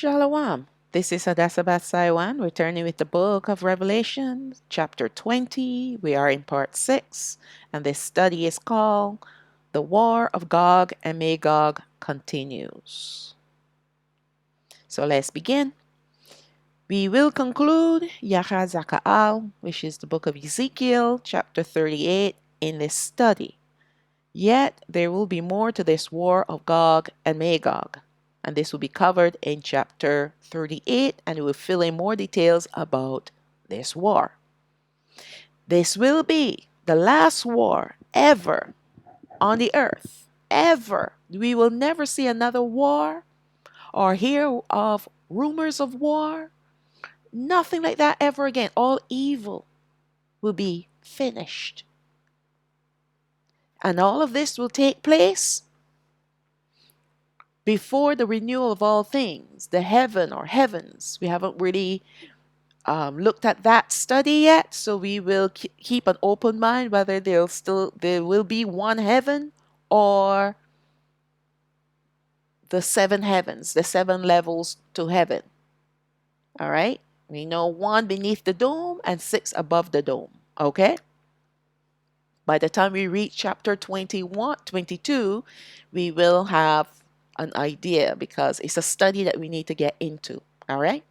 Shalom. This is Hadassah Saiwan, returning with the book of Revelation, chapter 20. We are in part 6, and this study is called The War of Gog and Magog Continues. So let's begin. We will conclude Yahachazaqaal, which is the book of Ezekiel, chapter 38, in this study. Yet there will be more to this war of Gog and Magog, and this will be covered in chapter 38, and it will fill in more details about this war. This will be the last war ever on the earth. Ever. We will never see another war or hear of rumors of war. Nothing like that ever again. All evil will be finished. And all of this will take place before the renewal of all things, the heaven or heavens. We haven't really looked at that study yet, so we will keep an open mind whether there will be one heaven or the seven heavens, the seven levels to heaven. All right, we know one beneath the dome and six above the dome. Okay, by the time we reach chapter 22, we will have an idea, because it's a study that we need to get into. All right,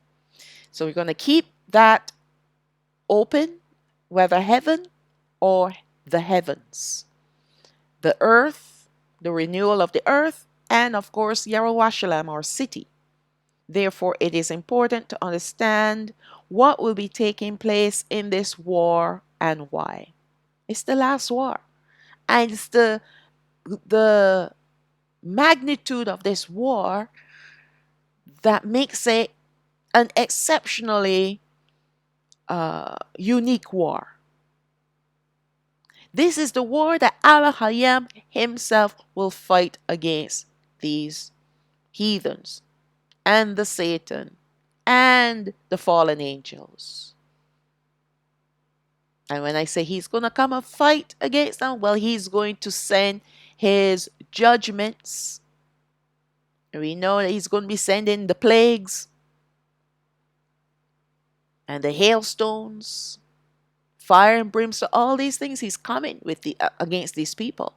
so we're going to keep that open, whether heaven or the heavens, the earth, the renewal of the earth, and of course Yahachazaqaal, our city. Therefore, it is important to understand what will be taking place in this war and why. It's the last war, and it's the magnitude of this war that makes it an exceptionally unique war. This is the war that Alahayam himself will fight against these heathens and the Satan and the fallen angels. And when I say he's going to come and fight against them, well, he's going to send his judgments. We know that he's going to be sending the plagues and the hailstones, fire and brimstone, all these things. He's coming with against these people.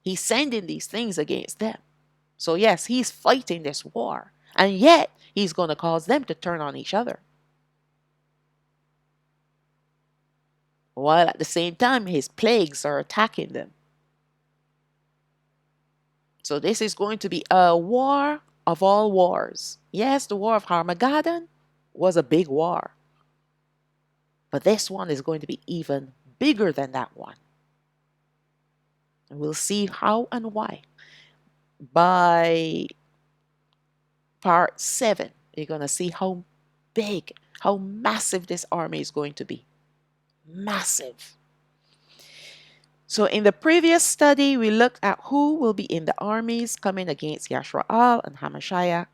He's sending these things against them. So yes, he's fighting this war, and yet he's going to cause them to turn on each other, while at the same time his plagues are attacking them. So this is going to be a war of all wars. Yes, the war of Armageddon was a big war, but this one is going to be even bigger than that one. And we'll see how and why. By part 7, you're going to see how big, how massive this army is going to be. Massive. So in the previous study, we looked at who will be in the armies coming against Yasharaal and Hamashiach.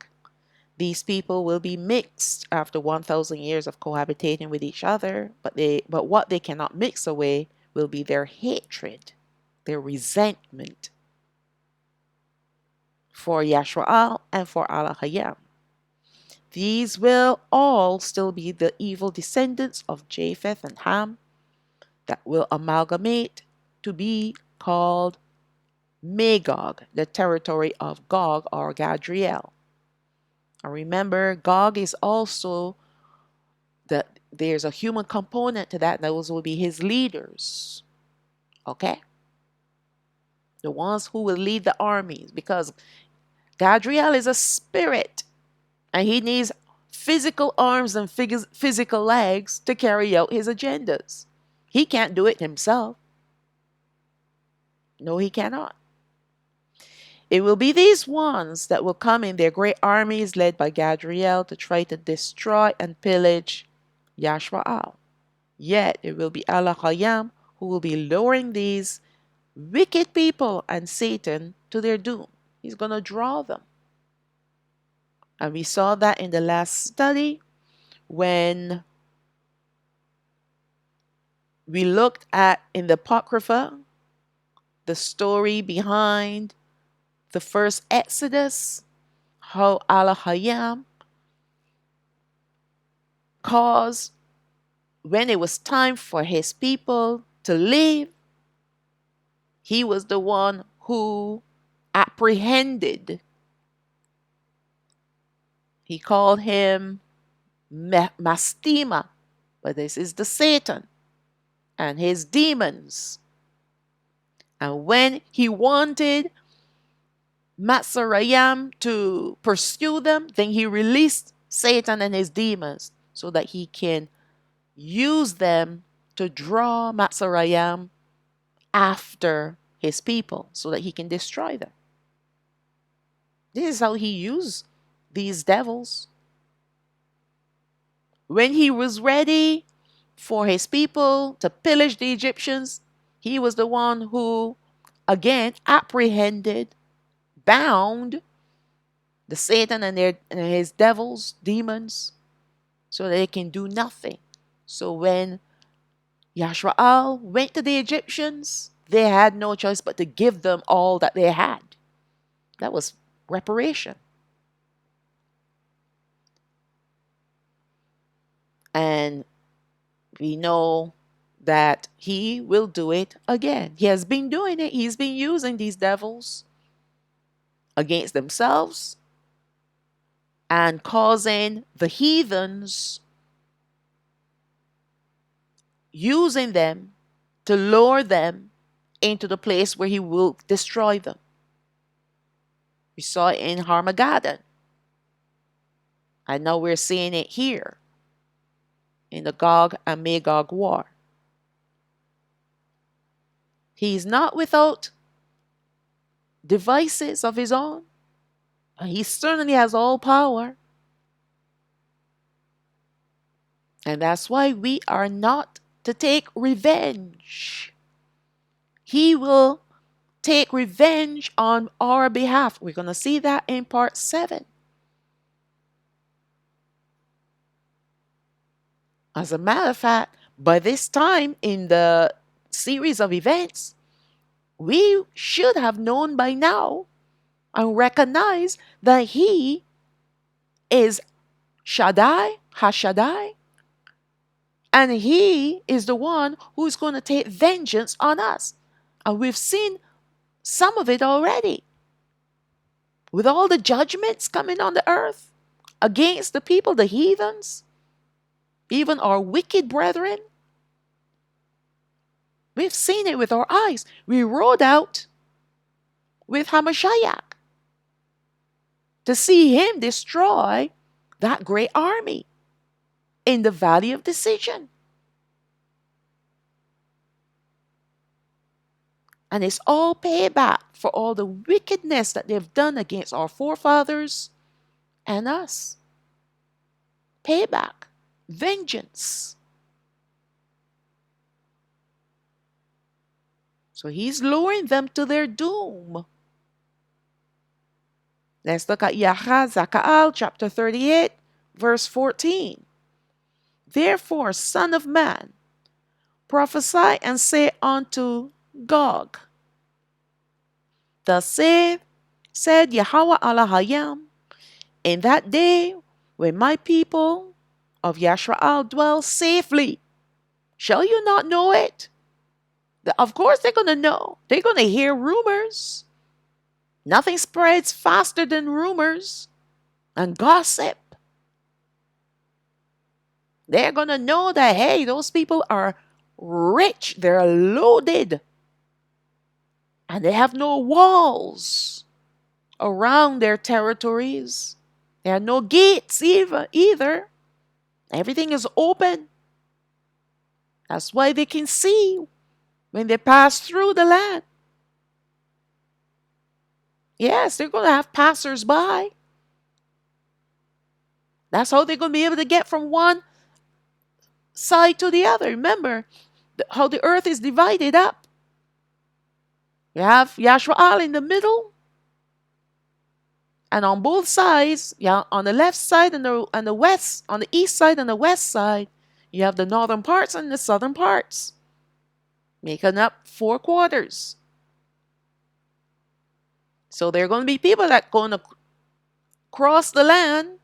These people will be mixed after 1,000 years of cohabitating with each other, but what they cannot mix away will be their hatred, their resentment for Yasharaal and for Alahayam. These will all still be the evil descendants of Japheth and Ham that will amalgamate to be called Magog, the territory of Gog or Gadriel. And remember, Gog is also that there's a human component to that. Those will be his leaders. Okay? The ones who will lead the armies, because Gadriel is a spirit, and he needs physical arms and physical legs to carry out his agendas. He can't do it himself. No, he cannot. It will be these ones that will come in their great armies led by Gadriel to try to destroy and pillage Yasharaal. Yet it will be Alahayam who will be luring these wicked people and Satan to their doom. He's going to draw them. And we saw that in the last study when we looked at in the Apocrypha the story behind the first Exodus, how Alahayam caused, when it was time for his people to leave, he was the one who apprehended. He called him Mastema, but this is the Satan and his demons. And when he wanted Matsarayam to pursue them, then he released Satan and his demons so that he can use them to draw Matsarayam after his people so that he can destroy them. This is how he used these devils. When he was ready for his people to pillage the Egyptians, he was the one who, again, apprehended, bound the Satan and his devils, demons, so they can do nothing. So when Yasharaal went to the Egyptians, they had no choice but to give them all that they had. That was reparation. And we know that he will do it again. He has been doing it. He's been using these devils against themselves and causing the heathens, using them to lure them into the place where he will destroy them. We saw it in Armageddon. And now we're seeing it here in the Gog and Magog war. He's not without devices of his own. He certainly has all power. And that's why we are not to take revenge. He will take revenge on our behalf. We're going to see that in part 7. As a matter of fact, by this time in the series of events, we should have known by now and recognize that he is Shaddai, Hashaddai, and he is the one who's going to take vengeance on us. And we've seen some of it already. With all the judgments coming on the earth against the people, the heathens, even our wicked brethren. We've seen it with our eyes. We rode out with Hamashiach to see him destroy that great army in the valley of decision. And it's all payback for all the wickedness that they've done against our forefathers and us. Payback. Vengeance. So he's luring them to their doom. Let's look at Yahachazaqaal chapter 38, verse 14. Therefore, son of man, prophesy and say unto Gog, thus said Yahweh Alahayam, in that day when my people of Yasharaal dwell safely, shall you not know it? Of course they're going to know. They're going to hear rumors. Nothing spreads faster than rumors and gossip. They're going to know that, hey, those people are rich. They're loaded. And they have no walls around their territories. There are no gates either. Everything is open. That's why they can see when they pass through the land. Yes, they're going to have passers-by. That's how they're going to be able to get from one side to the other. Remember how the earth is divided up. You have Yasharaal in the middle. And on both sides, on the left side and the west, on the east side and the west side, you have the northern parts and the southern parts, making up 4 quarters. So there are going to be people that are going to cross the land.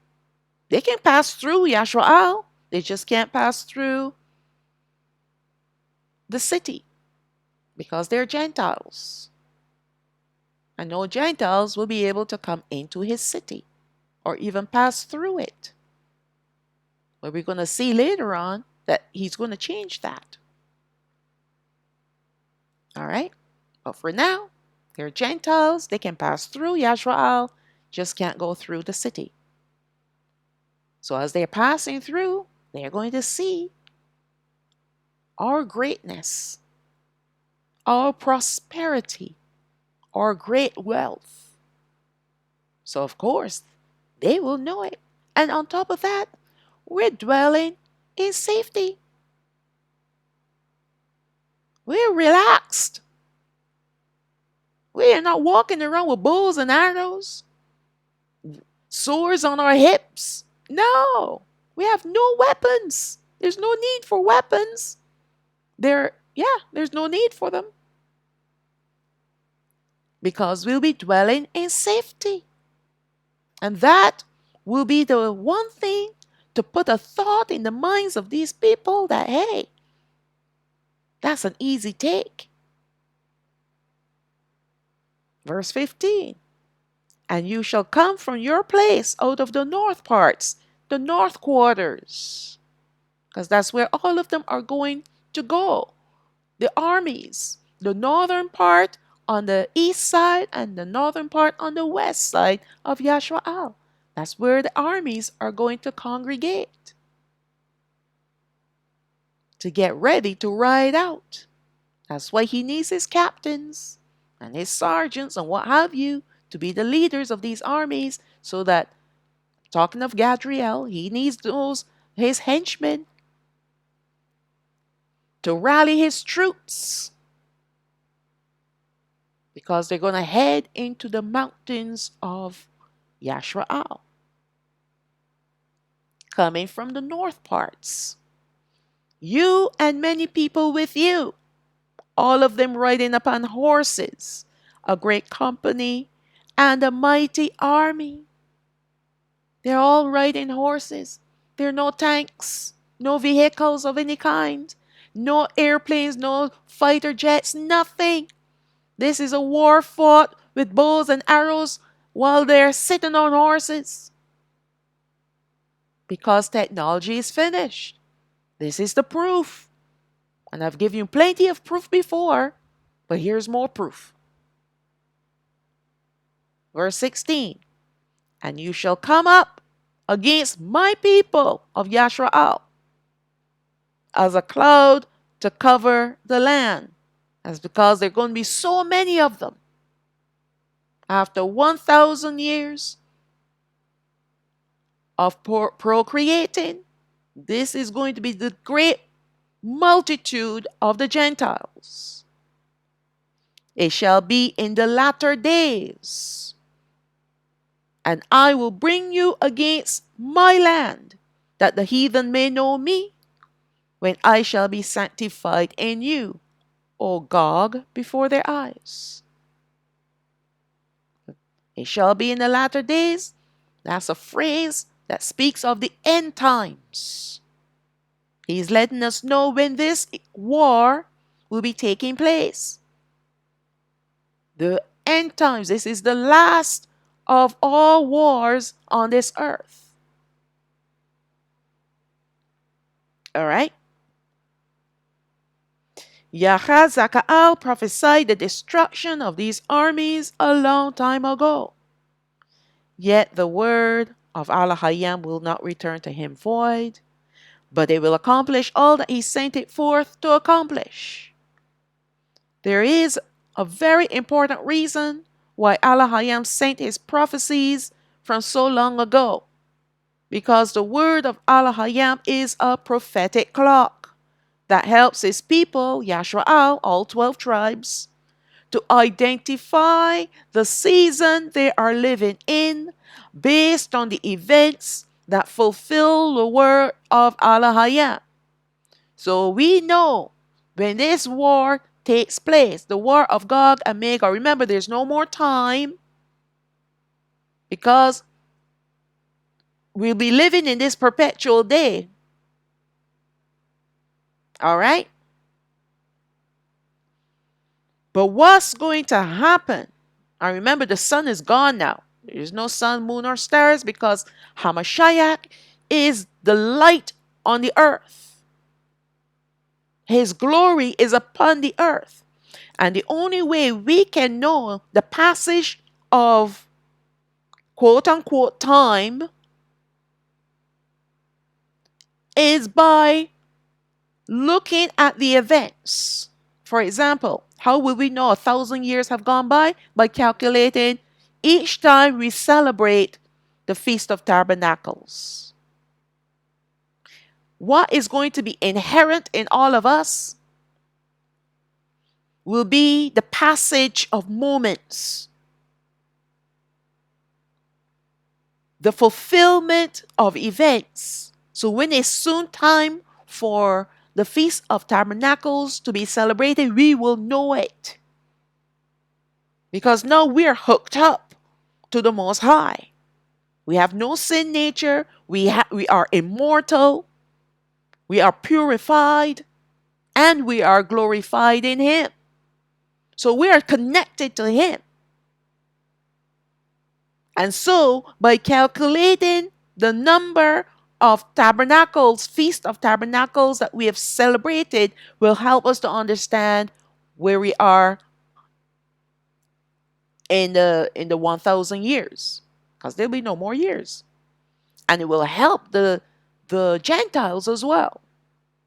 They can pass through Yasharaal. They just can't pass through the city because they're Gentiles. And no Gentiles will be able to come into his city or even pass through it. But we're going to see later on that he's going to change that. All right? But for now, they're Gentiles. They can pass through Yasharaal, just can't go through the city. So as they're passing through, they're going to see our greatness, our prosperity, our great wealth. So of course, they will know it. And on top of that, we're dwelling in safety. We're relaxed. We are not walking around with bows and arrows, swords on our hips. No, we have no weapons. There's no need for weapons. There's no need for them. Because we'll be dwelling in safety. And that will be the one thing to put a thought in the minds of these people that, hey, that's an easy take. Verse 15. And you shall come from your place out of the north parts, the north quarters. Because that's where all of them are going to go. The armies, the northern part on the east side and the northern part on the west side of Yasharaal. That's where the armies are going to congregate to get ready to ride out. That's why he needs his captains and his sergeants and what have you to be the leaders of these armies, so that, talking of Gadriel, he needs his henchmen to rally his troops, because they're going to head into the mountains of Yasharaal, coming from the north parts. You and many people with you, all of them riding upon horses, a great company and a mighty army. They're all riding horses. There are no tanks, no vehicles of any kind, no airplanes, no fighter jets, nothing. This is a war fought with bows and arrows while they're sitting on horses. Because technology is finished. This is the proof. And I've given you plenty of proof before, but here's more proof. Verse 16. And you shall come up against my people of Yasharaal as a cloud to cover the land. That's because there are going to be so many of them. After 1,000 years of procreating, this is going to be the great multitude of the Gentiles. It shall be in the latter days, and I will bring you against my land, that the heathen may know me, when I shall be sanctified in you, O Gog, before their eyes. It shall be in the latter days. That's a phrase that speaks of the end times. He's letting us know when this war will be taking place. The end times. This is the last of all wars on this earth. All right? Yahachazaqaal prophesied the destruction of these armies a long time ago. Yet the word of Alahayam will not return to him void, but it will accomplish all that he sent it forth to accomplish. There is a very important reason why Alahayam sent his prophecies from so long ago. Because the word of Alahayam is a prophetic clock that helps his people, Yasharaal, all 12 tribes, to identify the season they are living in based on the events that fulfill the word of Alahayam. So we know when this war takes place, the war of Gog and Magog, remember there's no more time, because we'll be living in this perpetual day. All right? But what's going to happen? I remember the sun is gone now. There's no sun, moon, or stars because Hamashiach is the light on the earth. His glory is upon the earth. And the only way we can know the passage of quote unquote time is by looking at the events. For example, how will we know 1,000 years have gone by? By calculating each time we celebrate the Feast of Tabernacles. What is going to be inherent in all of us will be the passage of moments, the fulfillment of events. So when it's soon time for the Feast of Tabernacles to be celebrated, we will know it. Because now we are hooked up to the Most High. We have no sin nature. We are immortal. We are purified. And we are glorified in Him. So we are connected to Him. And so by calculating the number of tabernacles, Feast of Tabernacles that we have celebrated will help us to understand where we are in the 1,000 years, because there'll be no more years. And it will help the Gentiles as well,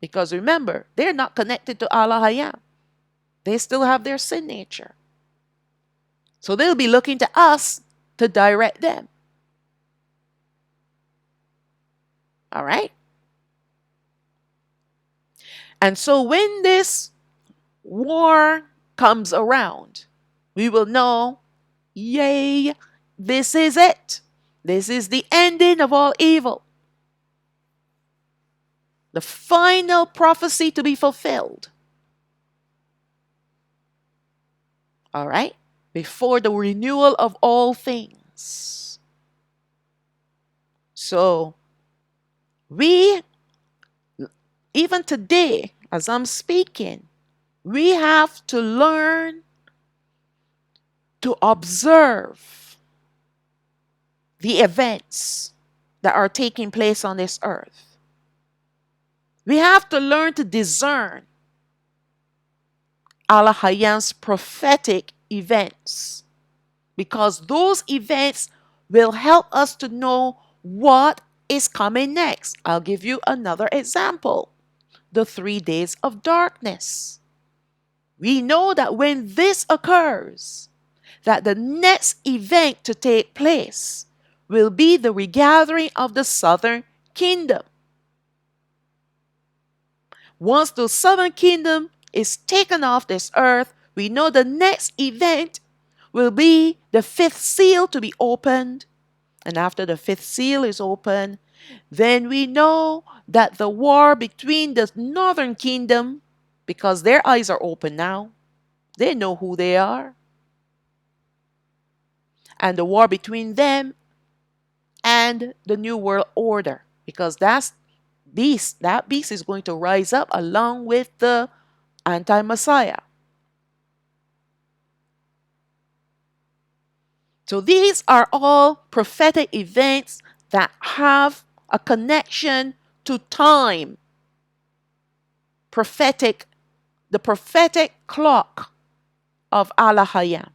because remember, they're not connected to Alahayam. They still have their sin nature. So they'll be looking to us to direct them. All right? And so when this war comes around, we will know, yay, this is it. This is the ending of all evil. The final prophecy to be fulfilled. All right? Before the renewal of all things. So, we, even today, as I'm speaking, we have to learn to observe the events that are taking place on this earth. We have to learn to discern Alahayam's prophetic events, because those events will help us to know what is coming next. I'll give you another example. The 3 days of darkness. We know that when this occurs, that the next event to take place will be the regathering of the southern kingdom. Once the southern kingdom is taken off this earth, we know the next event will be the 5th seal to be opened. And after the 5th seal is opened, then we know that the war between the northern kingdom, because their eyes are open now, they know who they are, and the war between them and the New World Order, because that beast is going to rise up along with the anti-Messiah. So these are all prophetic events that have a connection to time. The prophetic clock of Alahayam.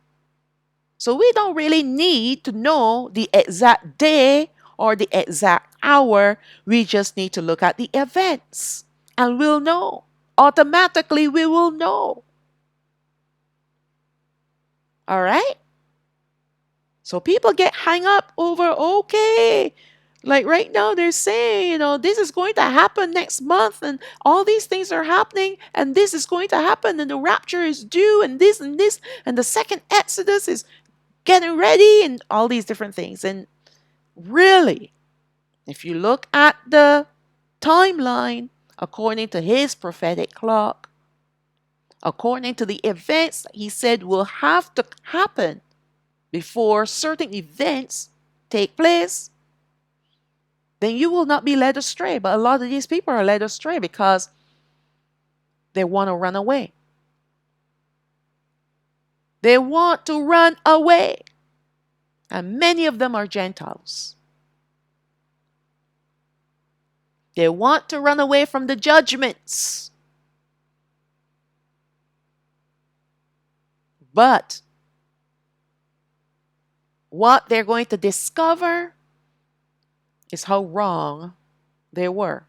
So we don't really need to know the exact day or the exact hour. We just need to look at the events and we'll know. Automatically we will know. All right? So people get hung up over, okay, like right now they're saying, this is going to happen next month and all these things are happening and this is going to happen and the rapture is due and this and the second Exodus is getting ready and all these different things. And really, if you look at the timeline according to his prophetic clock, according to the events that he said will have to happen before certain events take place, then you will not be led astray. But a lot of these people are led astray because they want to run away. They want to run away. And many of them are Gentiles. They want to run away from the judgments. But what they're going to discover is how wrong they were.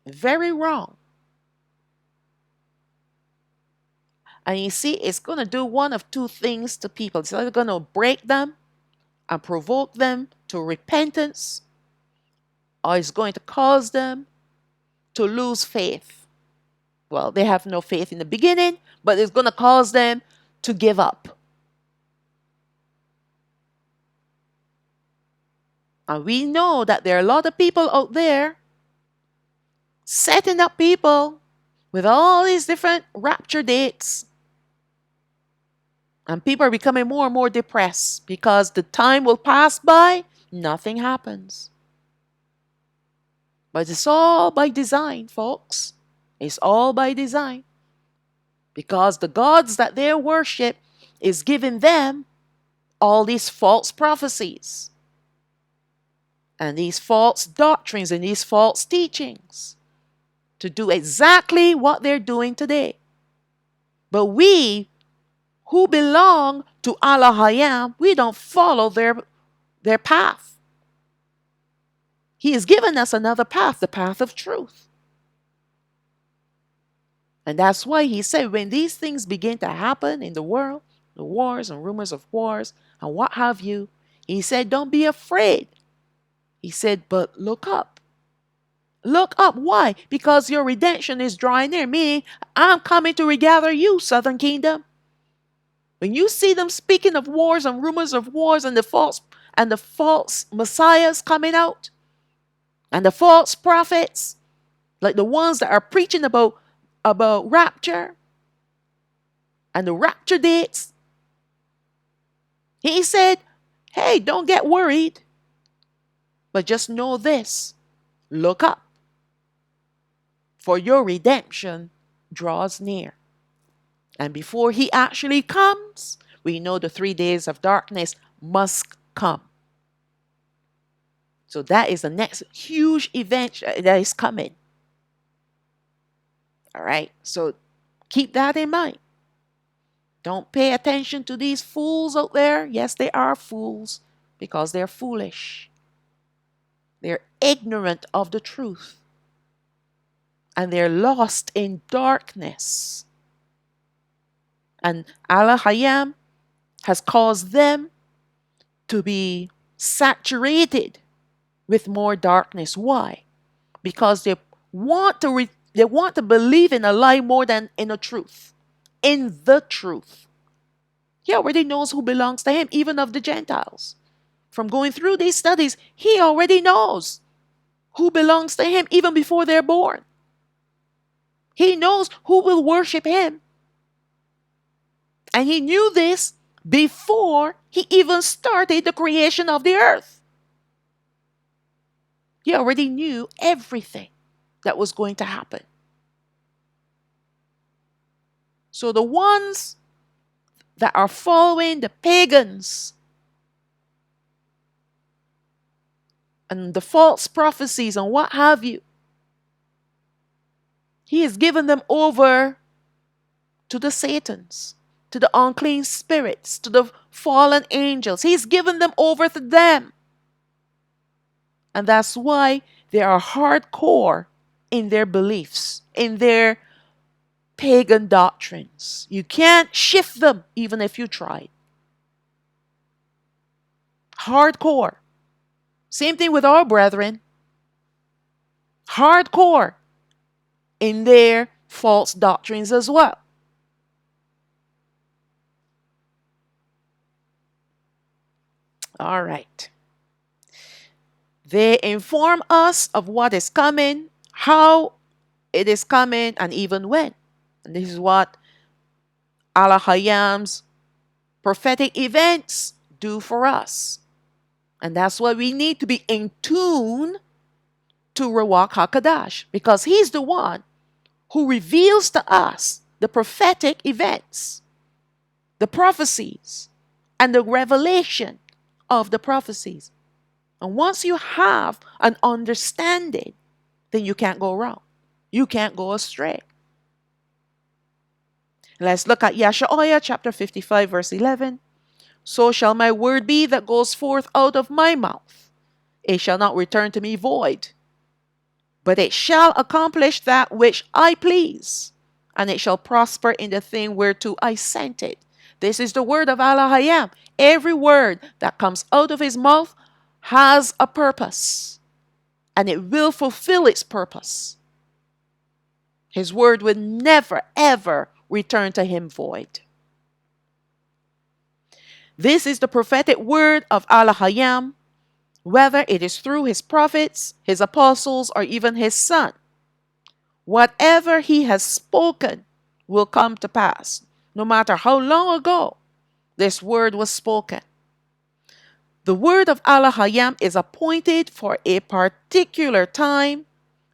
Very wrong. And you see, it's going to do one of two things to people. It's either going to break them and provoke them to repentance, or it's going to cause them to lose faith. Well, they have no faith in the beginning, but it's going to cause them to give up. And we know that there are a lot of people out there setting up people with all these different rapture dates. And people are becoming more and more depressed because the time will pass by, nothing happens. But it's all by design, folks. It's all by design. Because the gods that they worship is giving them all these false prophecies and these false doctrines and these false teachings to do exactly what they're doing today. But we who belong to Alahayam, we don't follow their path. He has given us another path, the path of truth. And that's why he said when these things begin to happen in the world, the wars and rumors of wars and what have you, he said, don't be afraid. He said, but look up. Look up. Why? Because your redemption is drawing near, meaning I'm coming to regather you, Southern Kingdom. When you see them speaking of wars and rumors of wars and the false messiahs coming out and the false prophets, like the ones that are preaching about rapture and the rapture dates, he said, hey, don't get worried, but just know this, look up, for your redemption draws near. And before he actually comes, we know the 3 days of darkness must come. So that is the next huge event that is coming. All right. So keep that in mind. Don't pay attention to these fools out there. Yes, they are fools because they're foolish. They're ignorant of the truth. And they're lost in darkness. And Alahayam has caused them to be saturated with more darkness. Why? Because they want to believe in a lie more than in a truth. In the truth. He already knows who belongs to him, even of the Gentiles. From going through these studies, he already knows who belongs to him even before they're born. He knows who will worship him. And he knew this before he even started the creation of the earth. He already knew everything that was going to happen. So the ones that are following the pagans and the false prophecies and what have you, he has given them over to the Satans, to the unclean spirits, to the fallen angels. He's given them over to them. And that's why they are hardcore in their beliefs, in their pagan doctrines. You can't shift them even if you tried. Hardcore. Same thing with our brethren. Hardcore in their false doctrines as well. All right. They inform us of what is coming, how it is coming, and even when. And this is what Alahayam's prophetic events do for us. And that's why we need to be in tune to Ruach HaKodesh, because he's the one who reveals to us the prophetic events, the prophecies, and the revelation of the prophecies. And once you have an understanding, then you can't go wrong. You can't go astray. Let's look at Yasharaal chapter 55 verse 11. So shall my word be that goes forth out of my mouth. It shall not return to me void, but it shall accomplish that which I please, and it shall prosper in the thing whereto I sent it. This is the word of Alahayam. Every word that comes out of his mouth has a purpose, and it will fulfill its purpose. His word will never, ever return to him void. This is the prophetic word of Alahayam, whether it is through his prophets, his apostles, or even his son. Whatever he has spoken will come to pass, no matter how long ago this word was spoken. The word of Alahayam is appointed for a particular time,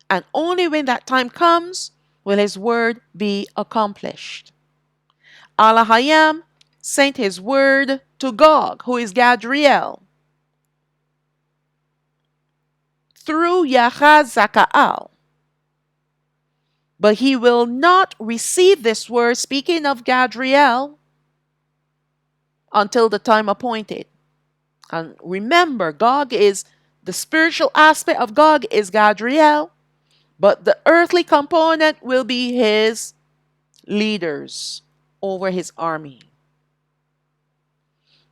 and only when that time comes will his word be accomplished. Alahayam sent his word to Gog, who is Gadriel, through Yahachazaqaal. But he will not receive this word, speaking of Gadriel, until the time appointed. And remember, Gog is, the spiritual aspect of Gog is Gadriel, but the earthly component will be his leaders over his army.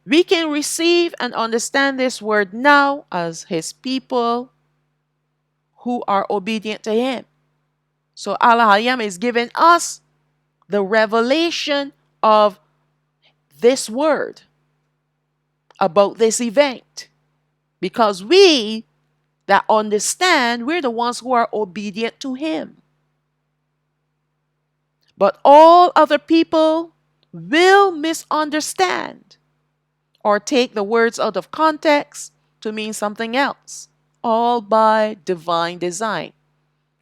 We can receive and understand this word now as his people who are obedient to him. So Alahayam is giving us the revelation of this word about this event, because we that understand, we're the ones who are obedient to him. But all other people will misunderstand or take the words out of context to mean something else, all by divine design.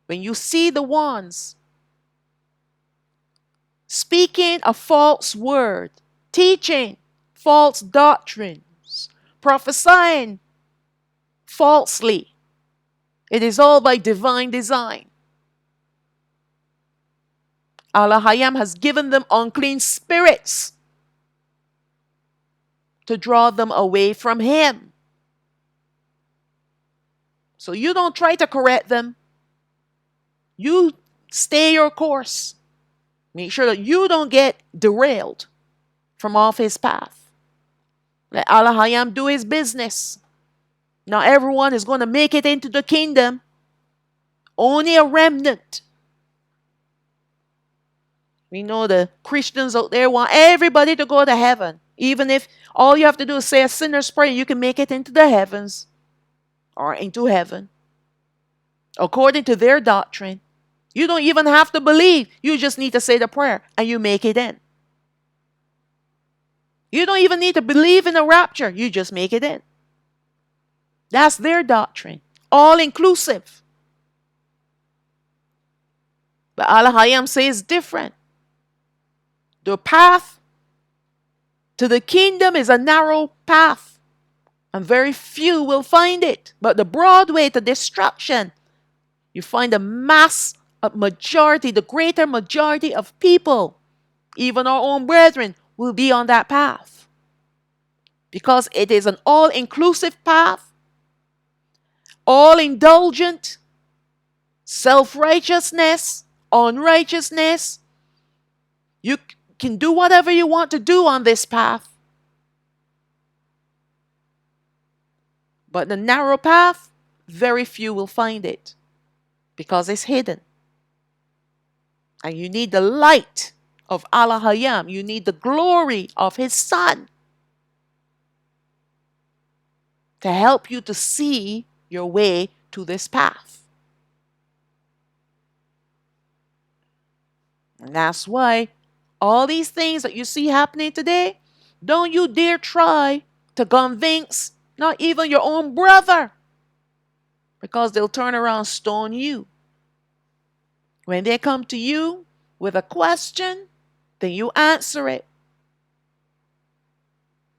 When you see the ones speaking a false word, teaching false doctrines, prophesying falsely, it is all by divine design. Alahayam has given them unclean spirits to draw them away from him. So you don't try to correct them. You stay your course. Make sure that you don't get derailed from off his path. Let Alahayam do his business. Not everyone is going to make it into the kingdom. Only a remnant. We know the Christians out there want everybody to go to heaven. Even if all you have to do is say a sinner's prayer, you can make it into the heavens or into heaven. According to their doctrine. You don't even have to believe. You just need to say the prayer and you make it in. You don't even need to believe in the rapture. You just make it in. That's their doctrine. All inclusive. But Alahayam says different. The path to the kingdom is a narrow path, and very few will find it. But the broad way to destruction, you find a majority, the greater majority of people, even our own brethren, will be on that path. Because it is an all-inclusive path, all-indulgent, self-righteousness, unrighteousness. You can do whatever you want to do on this path. But the narrow path, very few will find it because it's hidden. And you need the light of Alahayam. You need the glory of his son to help you to see your way to this path. And that's why all these things that you see happening today, don't you dare try to convince Not even your own brother. Because they'll turn around and stone you. When they come to you with a question, then you answer it.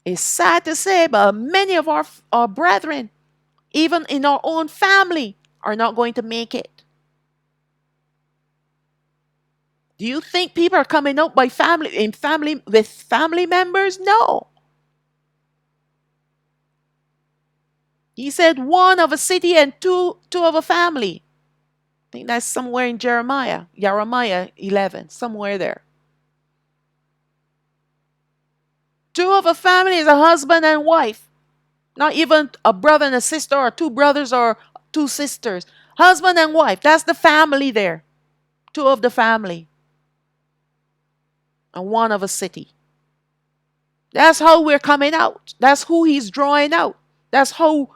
It's sad to say, but many of our brethren, even in our own family, are not going to make it. Do you think people are coming out with family members? No. He said one of a city and two of a family. I think that's somewhere in Jeremiah 11, somewhere there. Two of a family is a husband and wife. Not even a brother and a sister, or two brothers or two sisters. Husband and wife, that's the family there. Two of the family. And one of a city. That's how we're coming out. That's who he's drawing out. That's how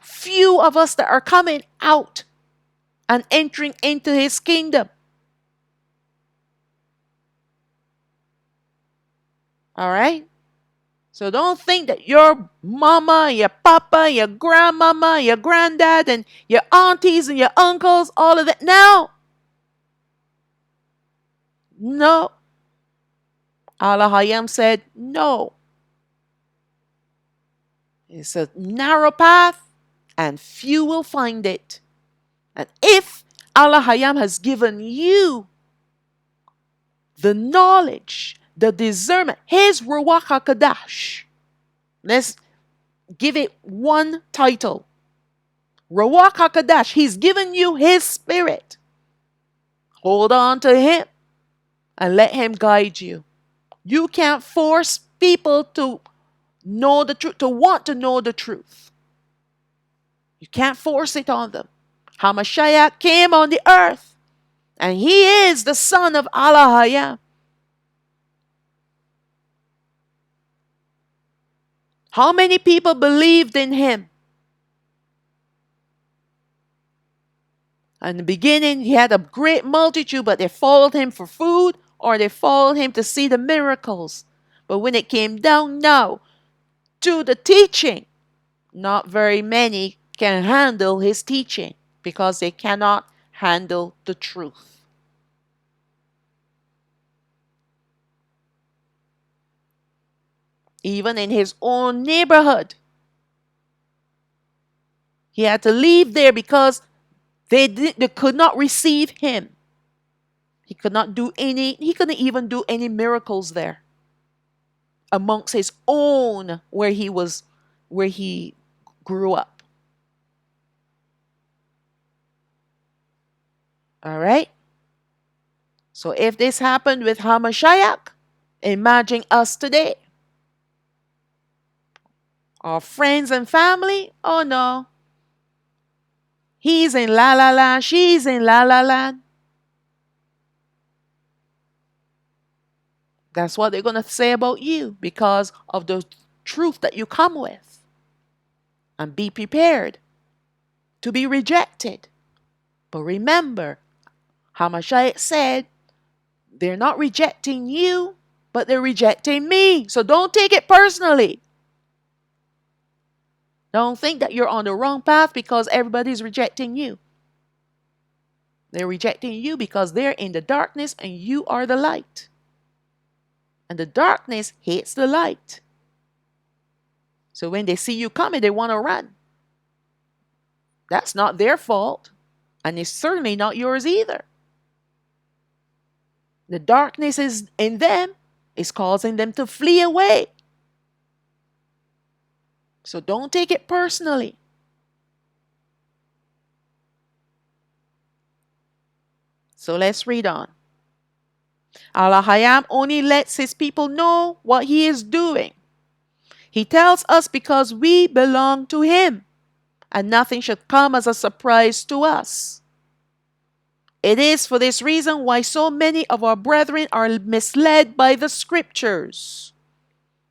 few of us that are coming out and entering into his kingdom. All right? So don't think that your mama, your papa, your grandmama, your granddad, and your aunties and your uncles, all of that. No. No. Alahayam said no. It's a narrow path and few will find it. And if Alahayam has given you the knowledge, the discernment, his Ruach HaKodesh, let's give it one title. Ruach HaKodesh, he's given you his spirit. Hold on to him and let him guide you. You can't force people to know the truth, to want to know the truth. You can't force it on them. Hamashiach came on the earth, and he is the son of Alahayam. How many people believed in him? In the beginning, he had a great multitude, but they followed him for food, or they followed him to see the miracles. But when it came down now to the teaching, not very many can handle his teaching because they cannot handle the truth. Even in his own neighborhood, he had to leave there because they could not receive him. He couldn't even do any miracles there amongst his own where he grew up. All right? So if this happened with Hamashiach, imagine us today. Our friends and family, oh no. He's in La La Land, she's in La La Land. That's what they're going to say about you because of the truth that you come with. And be prepared to be rejected. But remember, Hamashiach said, they're not rejecting you, but they're rejecting me. So don't take it personally. Don't think that you're on the wrong path because everybody's rejecting you. They're rejecting you because they're in the darkness and you are the light. And the darkness hates the light. So when they see you coming, they want to run. That's not their fault. And it's certainly not yours either. The darkness is in them. It's causing them to flee away. So don't take it personally. So let's read on. Alahayam only lets his people know what he is doing. He tells us because we belong to him, and nothing should come as a surprise to us. It is for this reason why so many of our brethren are misled by the scriptures,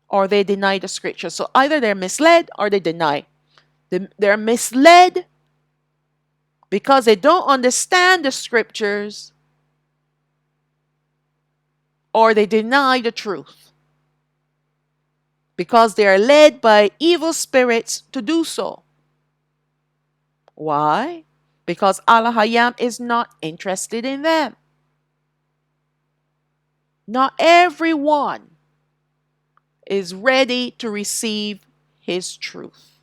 or they deny the scriptures. So either they're misled or they deny. They're misled because they don't understand the scriptures, or they deny the truth. because they are led by evil spirits to do so. Why? Because Alahayam is not interested in them. Not everyone is ready to receive his truth.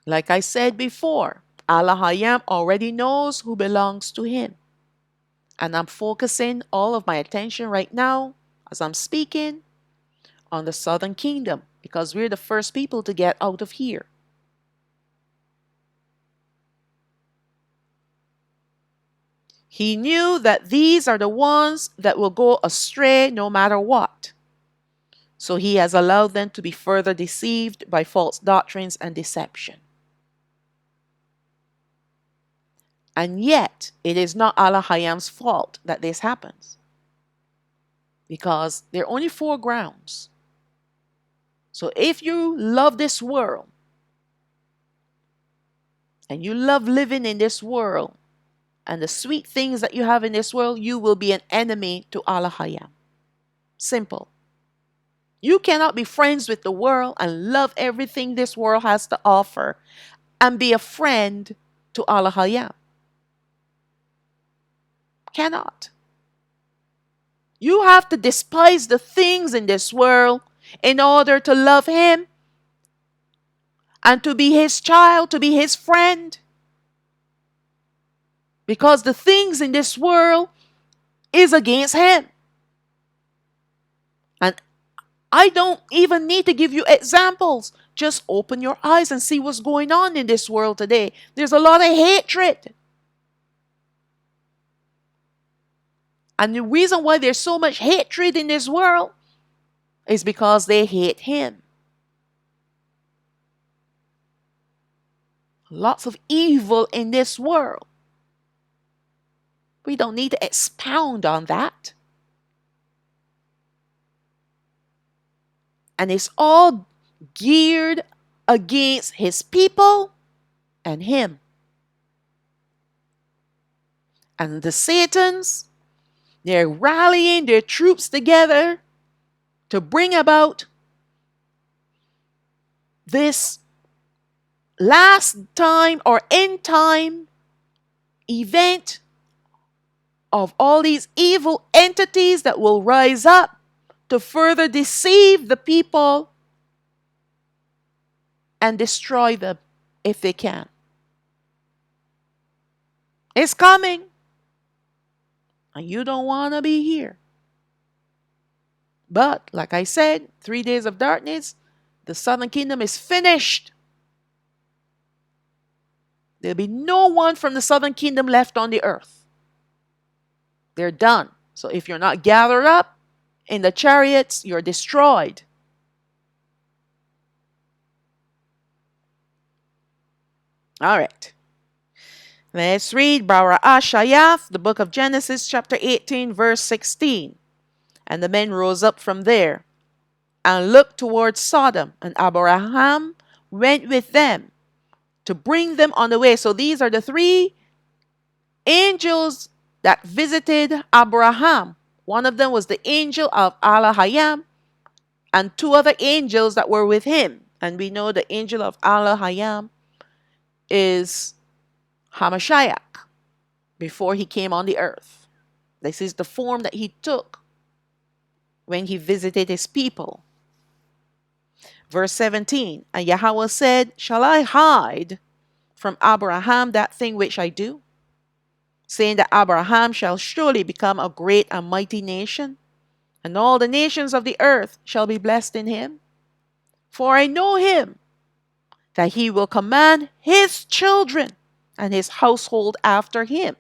Like I said before, Alahayam already knows who belongs to him. And I'm focusing all of my attention right now, as I'm speaking, on the southern kingdom, because we're the first people to get out of here. He knew that these are the ones that will go astray no matter what. So he has allowed them to be further deceived by false doctrines and deception. And yet, it is not Alahayam's fault that this happens, because there are only 4 grounds. So if you love this world, and you love living in this world, and the sweet things that you have in this world, you will be an enemy to Alahayam. Simple. You cannot be friends with the world and love everything this world has to offer and be a friend to Alahayam. Cannot. You have to despise the things in this world in order to love him and to be his child, to be his friend. Because the things in this world is against him. And I don't even need to give you examples. Just open your eyes and see what's going on in this world today. There's a lot of hatred. And the reason why there's so much hatred in this world is because they hate him. Lots of evil in this world. We don't need to expound on that. And it's all geared against his people and him. And the Satans, they're rallying their troops together to bring about this last time or end time event of all these evil entities that will rise up to further deceive the people and destroy them if they can. It's coming. And you don't want to be here. But, like I said, 3 days of darkness, the southern kingdom is finished. There'll be no one from the southern kingdom left on the earth. They're done. So if you're not gathered up in the chariots, you're destroyed. All right. Let's read Bara'ashayath, the book of Genesis, chapter 18, verse 16. And the men rose up from there and looked towards Sodom, and Abraham went with them to bring them on the way. So these are the 3 angels that visited Abraham. One of them was the angel of Alahayam, and 2 other angels that were with him. And we know the angel of Alahayam is Hamashiach before he came on the earth. This is the form that he took when he visited his people. Verse 17, and Yahweh said, shall I hide from Abraham that thing which I do? Saying that Abraham shall surely become a great and mighty nation, and all the nations of the earth shall be blessed in him. For I know him, that he will command his children and his household after him,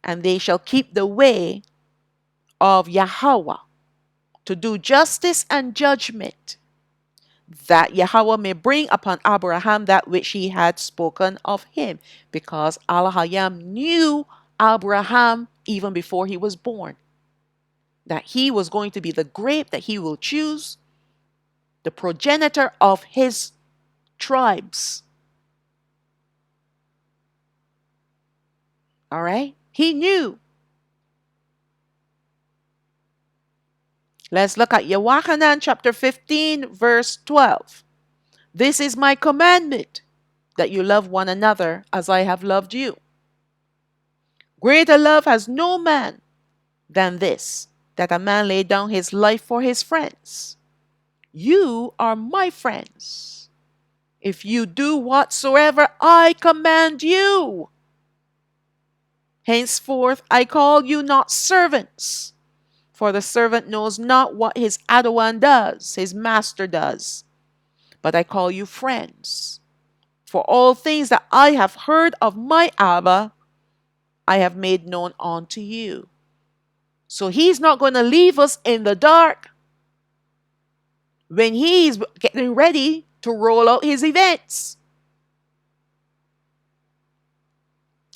and they shall keep the way of Yahweh to do justice and judgment, that Yahweh may bring upon Abraham that which he had spoken of him, because Alahayam knew Abraham even before he was born, that he was going to be the grape that he will choose, the progenitor of his tribes. All right? He knew. Let's look at Yahachazaqaal chapter 15, verse 12. This is my commandment, that you love one another as I have loved you. Greater love has no man than this, that a man lay down his life for his friends. You are my friends, if you do whatsoever I command you. Henceforth I call you not servants, for the servant knows not what his Adawan does, his master does. But I call you friends. For all things that I have heard of my Abba, I have made known unto you. So he's not going to leave us in the dark when he's getting ready to roll out his events.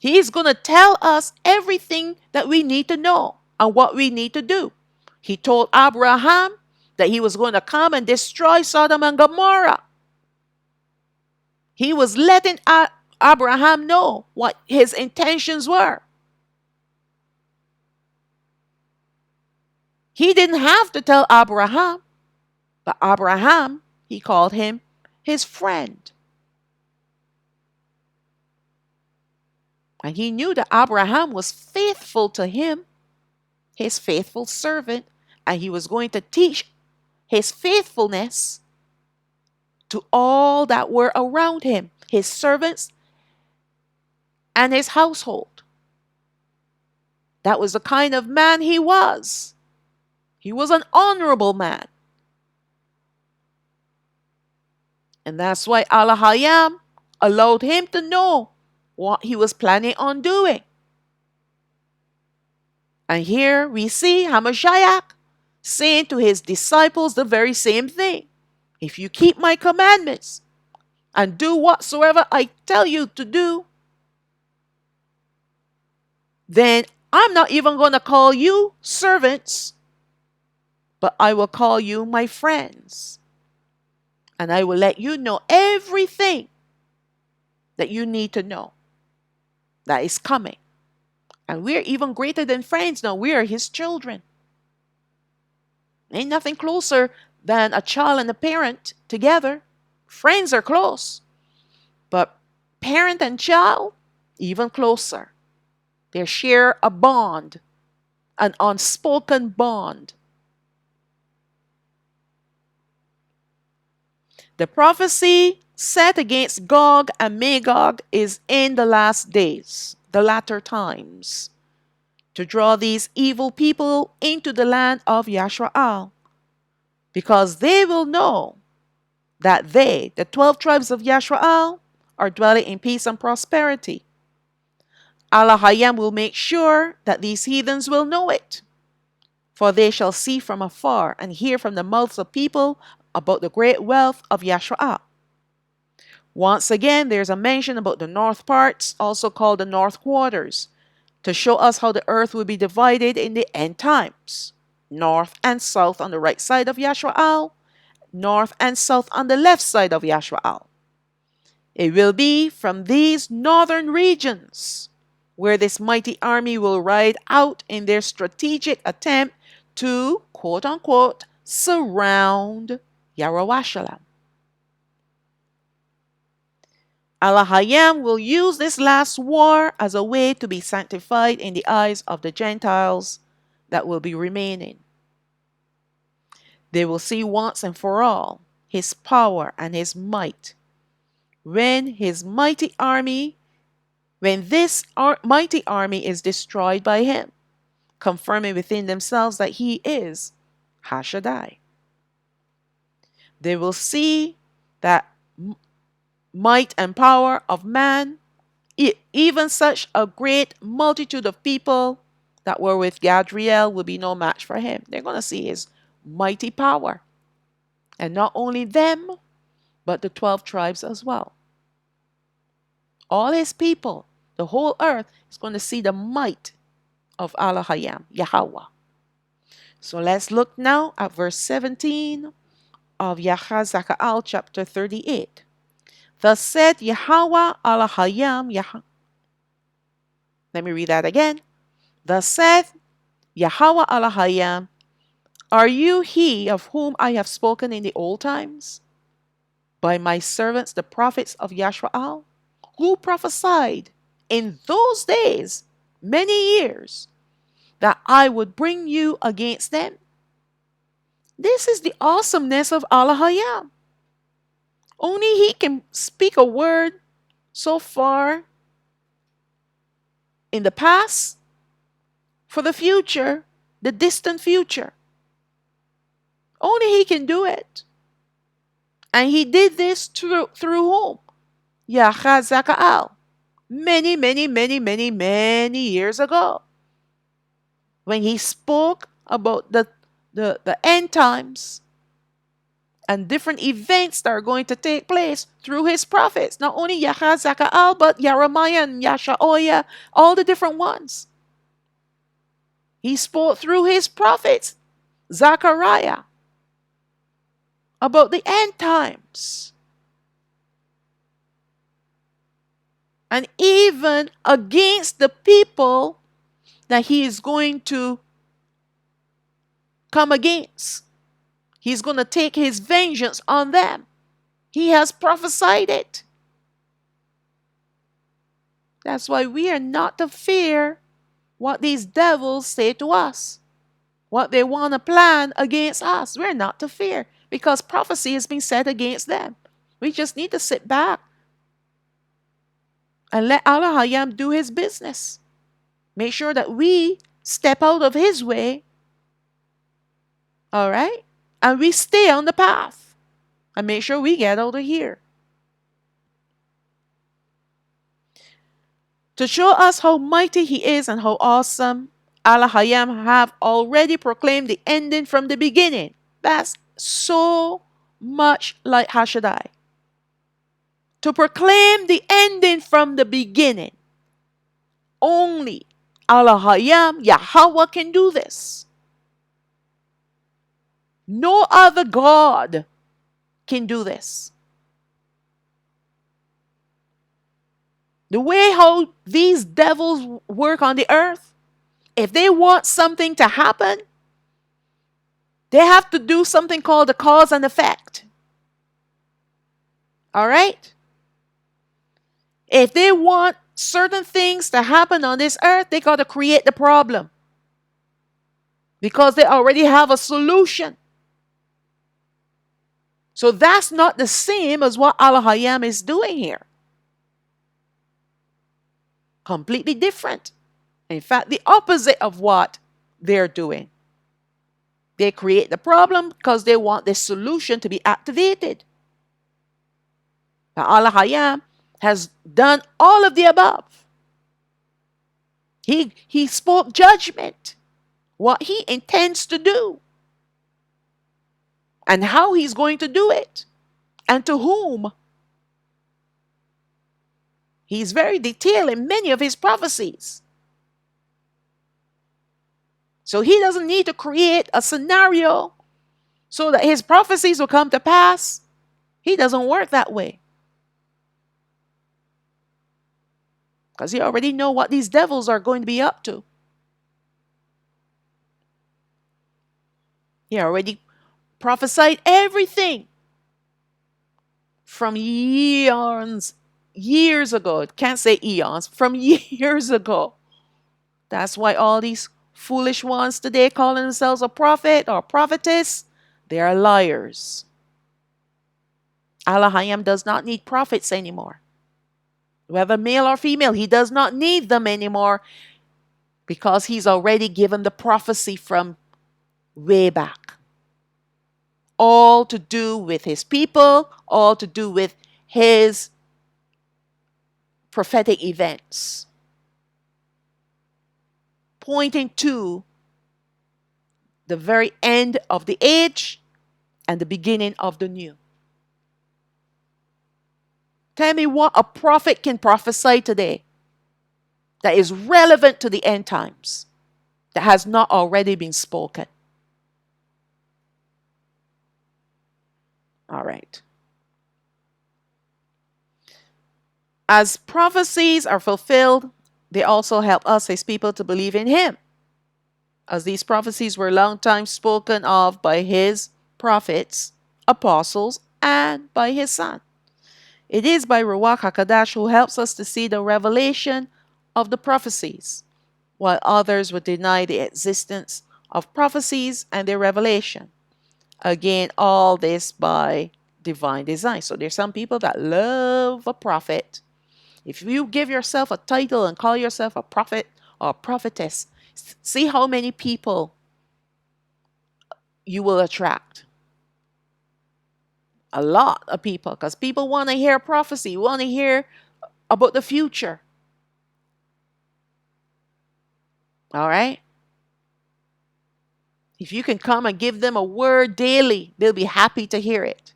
He's going to tell us everything that we need to know and what we need to do. He told Abraham that he was going to come and destroy Sodom and Gomorrah. He was letting Abraham know what his intentions were. He didn't have to tell Abraham, but Abraham, he called him his friend. And he knew that Abraham was faithful to him, his faithful servant, and he was going to teach his faithfulness to all that were around him, his servants and his household. That was the kind of man he was. He was an honorable man. And that's why Alahayam allowed him to know what he was planning on doing. And here we see Hamashiach saying to his disciples the very same thing. If you keep my commandments and do whatsoever I tell you to do, then I'm not even going to call you servants, but I will call you my friends. And I will let you know everything that you need to know that is coming. And we're even greater than friends now. We are his children. Ain't nothing closer than a child and a parent together. Friends are close. But parent and child, even closer. They share a bond, an unspoken bond. The prophecy set against Gog and Magog is in the last days, the latter times, to draw these evil people into the land of Yasharaal, because they will know that they, the 12 tribes of Yasharaal, are dwelling in peace and prosperity. Alahayam will make sure that these heathens will know it, for they shall see from afar and hear from the mouths of people about the great wealth of Yasharaal. Once again, there's a mention about the north parts, also called the north quarters, to show us how the earth will be divided in the end times. North and south on the right side of Yasharaal, north and south on the left side of Yasharaal. It will be from these northern regions where this mighty army will ride out in their strategic attempt to, quote unquote, surround Yahachazaqaal. Alahayam will use this last war as a way to be sanctified in the eyes of the Gentiles that will be remaining. They will see once and for all his power and his might. When this mighty army is destroyed by him, confirming within themselves that he is Hashaddai. They will see that might and power of man, even such a great multitude of people that were with Gadriel will be no match for him. They're going to see his mighty power. And not only them, but the 12 tribes as well. All his people, the whole earth, is going to see the might of Alahayam, Yahweh. So let's look now at verse 17 of Yahachazaqaal chapter 38. Thus said Yahweh Alahayam, let me read that again. Thus said Yahweh Alahayam, Are you he of whom I have spoken in the old times? By my servants, the prophets of Yasharaal, who prophesied in those days, many years, that I would bring you against them. This is the awesomeness of Alahayam. Only he can speak a word so far in the past for the future, the distant future. Only he can do it. And he did this through whom? Yahachazaqaal. Many, many, many, many, many years ago. When he spoke about the end times and different events that are going to take place through his prophets. Not only Yahachazaqaal, but Jeremiah and Yasharaal, all the different ones. He spoke through his prophets, Zechariah, about the end times. And even against the people that he is going to come against. He's going to take his vengeance on them. He has prophesied it. That's why we are not to fear what these devils say to us, what they want to plan against us. We're not to fear because prophecy has been said against them. We just need to sit back and let Alahayam do his business. Make sure that we step out of his way, all right? And we stay on the path and make sure we get out of here. To show us how mighty he is and how awesome, Alahayam have already proclaimed the ending from the beginning. That's so much like Hashaddai. To proclaim the ending from the beginning. Only Alahayam, Yahweh, can do this. No other God can do this. The way how these devils work on the earth, if they want something to happen, they have to do something called the cause and effect. All right? If they want certain things to happen on this earth, they got to create the problem. Because they already have a solution. So that's not the same as what Alahayam is doing here. Completely different. In fact, the opposite of what they're doing. They create the problem because they want the solution to be activated. Now, Alahayam has done all of the above. He spoke judgment, what he intends to do, and how he's going to do it, and to whom. He's very detailed in many of his prophecies. So he doesn't need to create a scenario so that his prophecies will come to pass. He doesn't work that way. Because he already knows what these devils are going to be up to. He already prophesied everything from years ago. Can't say eons, from years ago. That's why all these foolish ones today calling themselves a prophet or prophetess, they are liars. Alahayam does not need prophets anymore. Whether male or female, he does not need them anymore because he's already given the prophecy from way back. All to do with his people, all to do with his prophetic events, pointing to the very end of the age and the beginning of the new. Tell me what a prophet can prophesy today that is relevant to the end times, that has not already been spoken. All right. As prophecies are fulfilled, they also help us as people to believe in him. as these prophecies were long time spoken of by his prophets, apostles, and by his son. It is by Ruach HaKodesh who helps us to see the revelation of the prophecies, while others would deny the existence of prophecies and their revelation. Again, all this by divine design. So there's some people that love a prophet. If you give yourself a title and call yourself a prophet or a prophetess, see how many people you will attract. A lot of people, because people want to hear prophecy, want to hear about the future. All right? If you can come and give them a word daily, they'll be happy to hear it.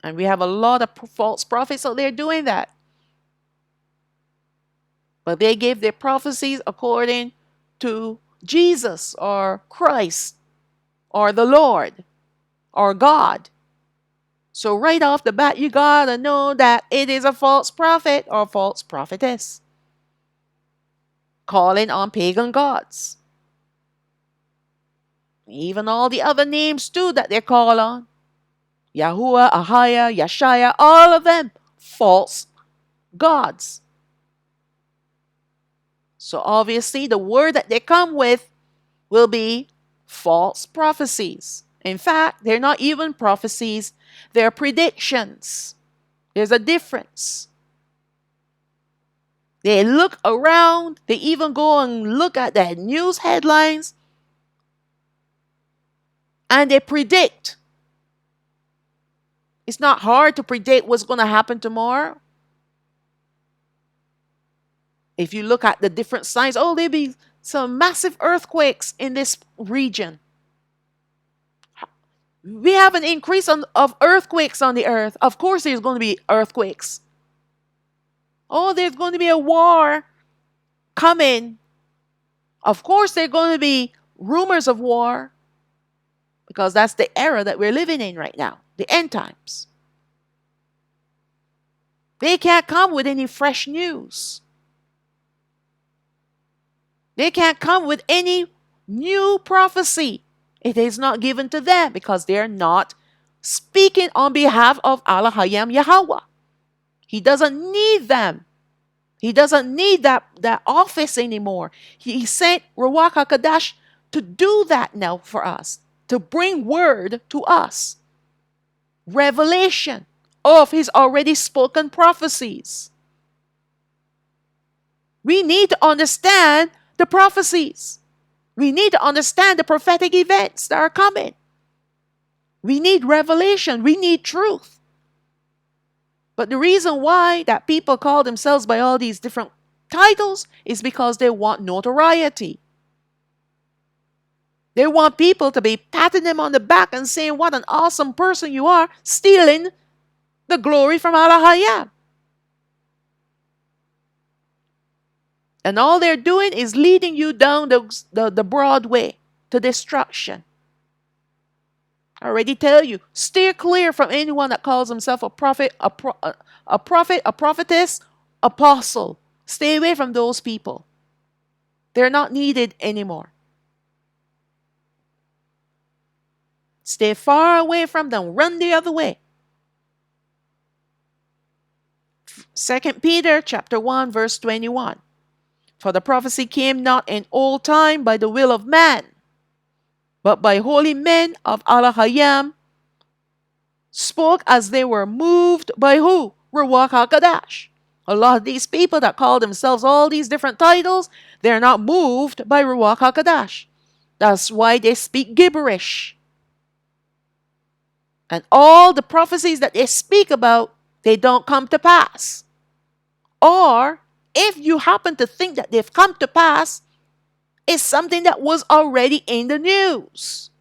And we have a lot of false prophets out there doing that. But they give their prophecies according to Jesus or Christ or the Lord or God. So right off the bat, you gotta know that it is a false prophet or false prophetess calling on pagan gods. Even all the other names too that they call on. Yahuwah, Ahaya, Yashaya, all of them false gods. So obviously the word that they come with will be false prophecies. In fact, they're not even prophecies, they're predictions. There's a difference. They look around, they even go and look at the news headlines, and they predict. It's not hard to predict what's going to happen tomorrow. If you look at the different signs, oh, there'll be some massive earthquakes in this region. We have an increase of earthquakes on the earth. Of course, there's going to be earthquakes. Oh, there's going to be a war coming. Of course, there are going to be rumors of war, because that's the era that we're living in right now, the end times. They can't come with any fresh news. They can't come with any new prophecy. It is not given to them because they're not speaking on behalf of Alahayam Yahweh. He doesn't need them. He doesn't need that office anymore. He sent Ruach HaKodesh to do that now for us, to bring word to us. Revelation of his already spoken prophecies. We need to understand the prophecies. We need to understand the prophetic events that are coming. We need revelation. We need truth. But the reason why that people call themselves by all these different titles is because they want notoriety. They want people to be patting them on the back and saying what an awesome person you are, stealing the glory from Alahayam. And all they're doing is leading you down the broad way to destruction. I already tell you, steer clear from anyone that calls himself a prophet, a prophetess, apostle. Stay away from those people. They're not needed anymore. Stay far away from them. Run the other way. 2 Peter chapter 1 verse 21. For the prophecy came not in old time by the will of man, but by holy men of Alahayam, spoke as they were moved by who? Ruach HaKodesh. A lot of these people that call themselves all these different titles, they're not moved by Ruach HaKodesh. That's why they speak gibberish. And all the prophecies that they speak about, they don't come to pass. Or if you happen to think that they've come to pass, it's something that was already in the news,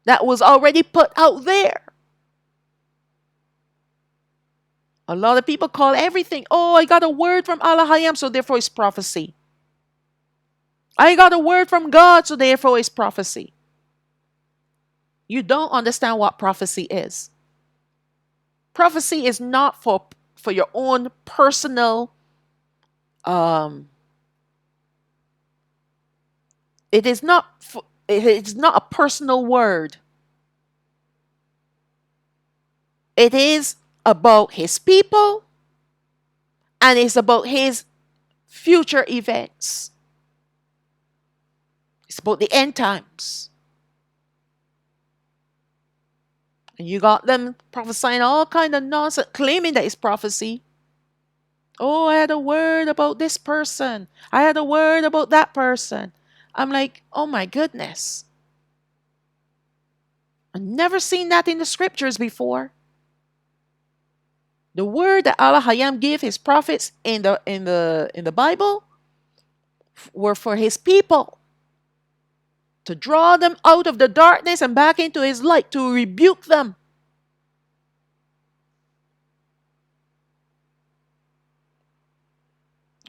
that was already put out there. A lot of people call everything, oh, I got a word from Alahayam, so therefore it's prophecy. I got a word from God, so therefore it's prophecy. You don't understand what prophecy is. Prophecy is not for your own personal It is not it is not a personal word. It is about his people, and it's about his future events. It's about the end times. And you got them prophesying all kind of nonsense, claiming that it's prophecy. Oh, I had a word about this person. I had a word about that person. I'm like, oh my goodness. I've never seen that in the scriptures before. The word that Alahayam gave his prophets in the Bible were for his people, to draw them out of the darkness and back into his light, to rebuke them.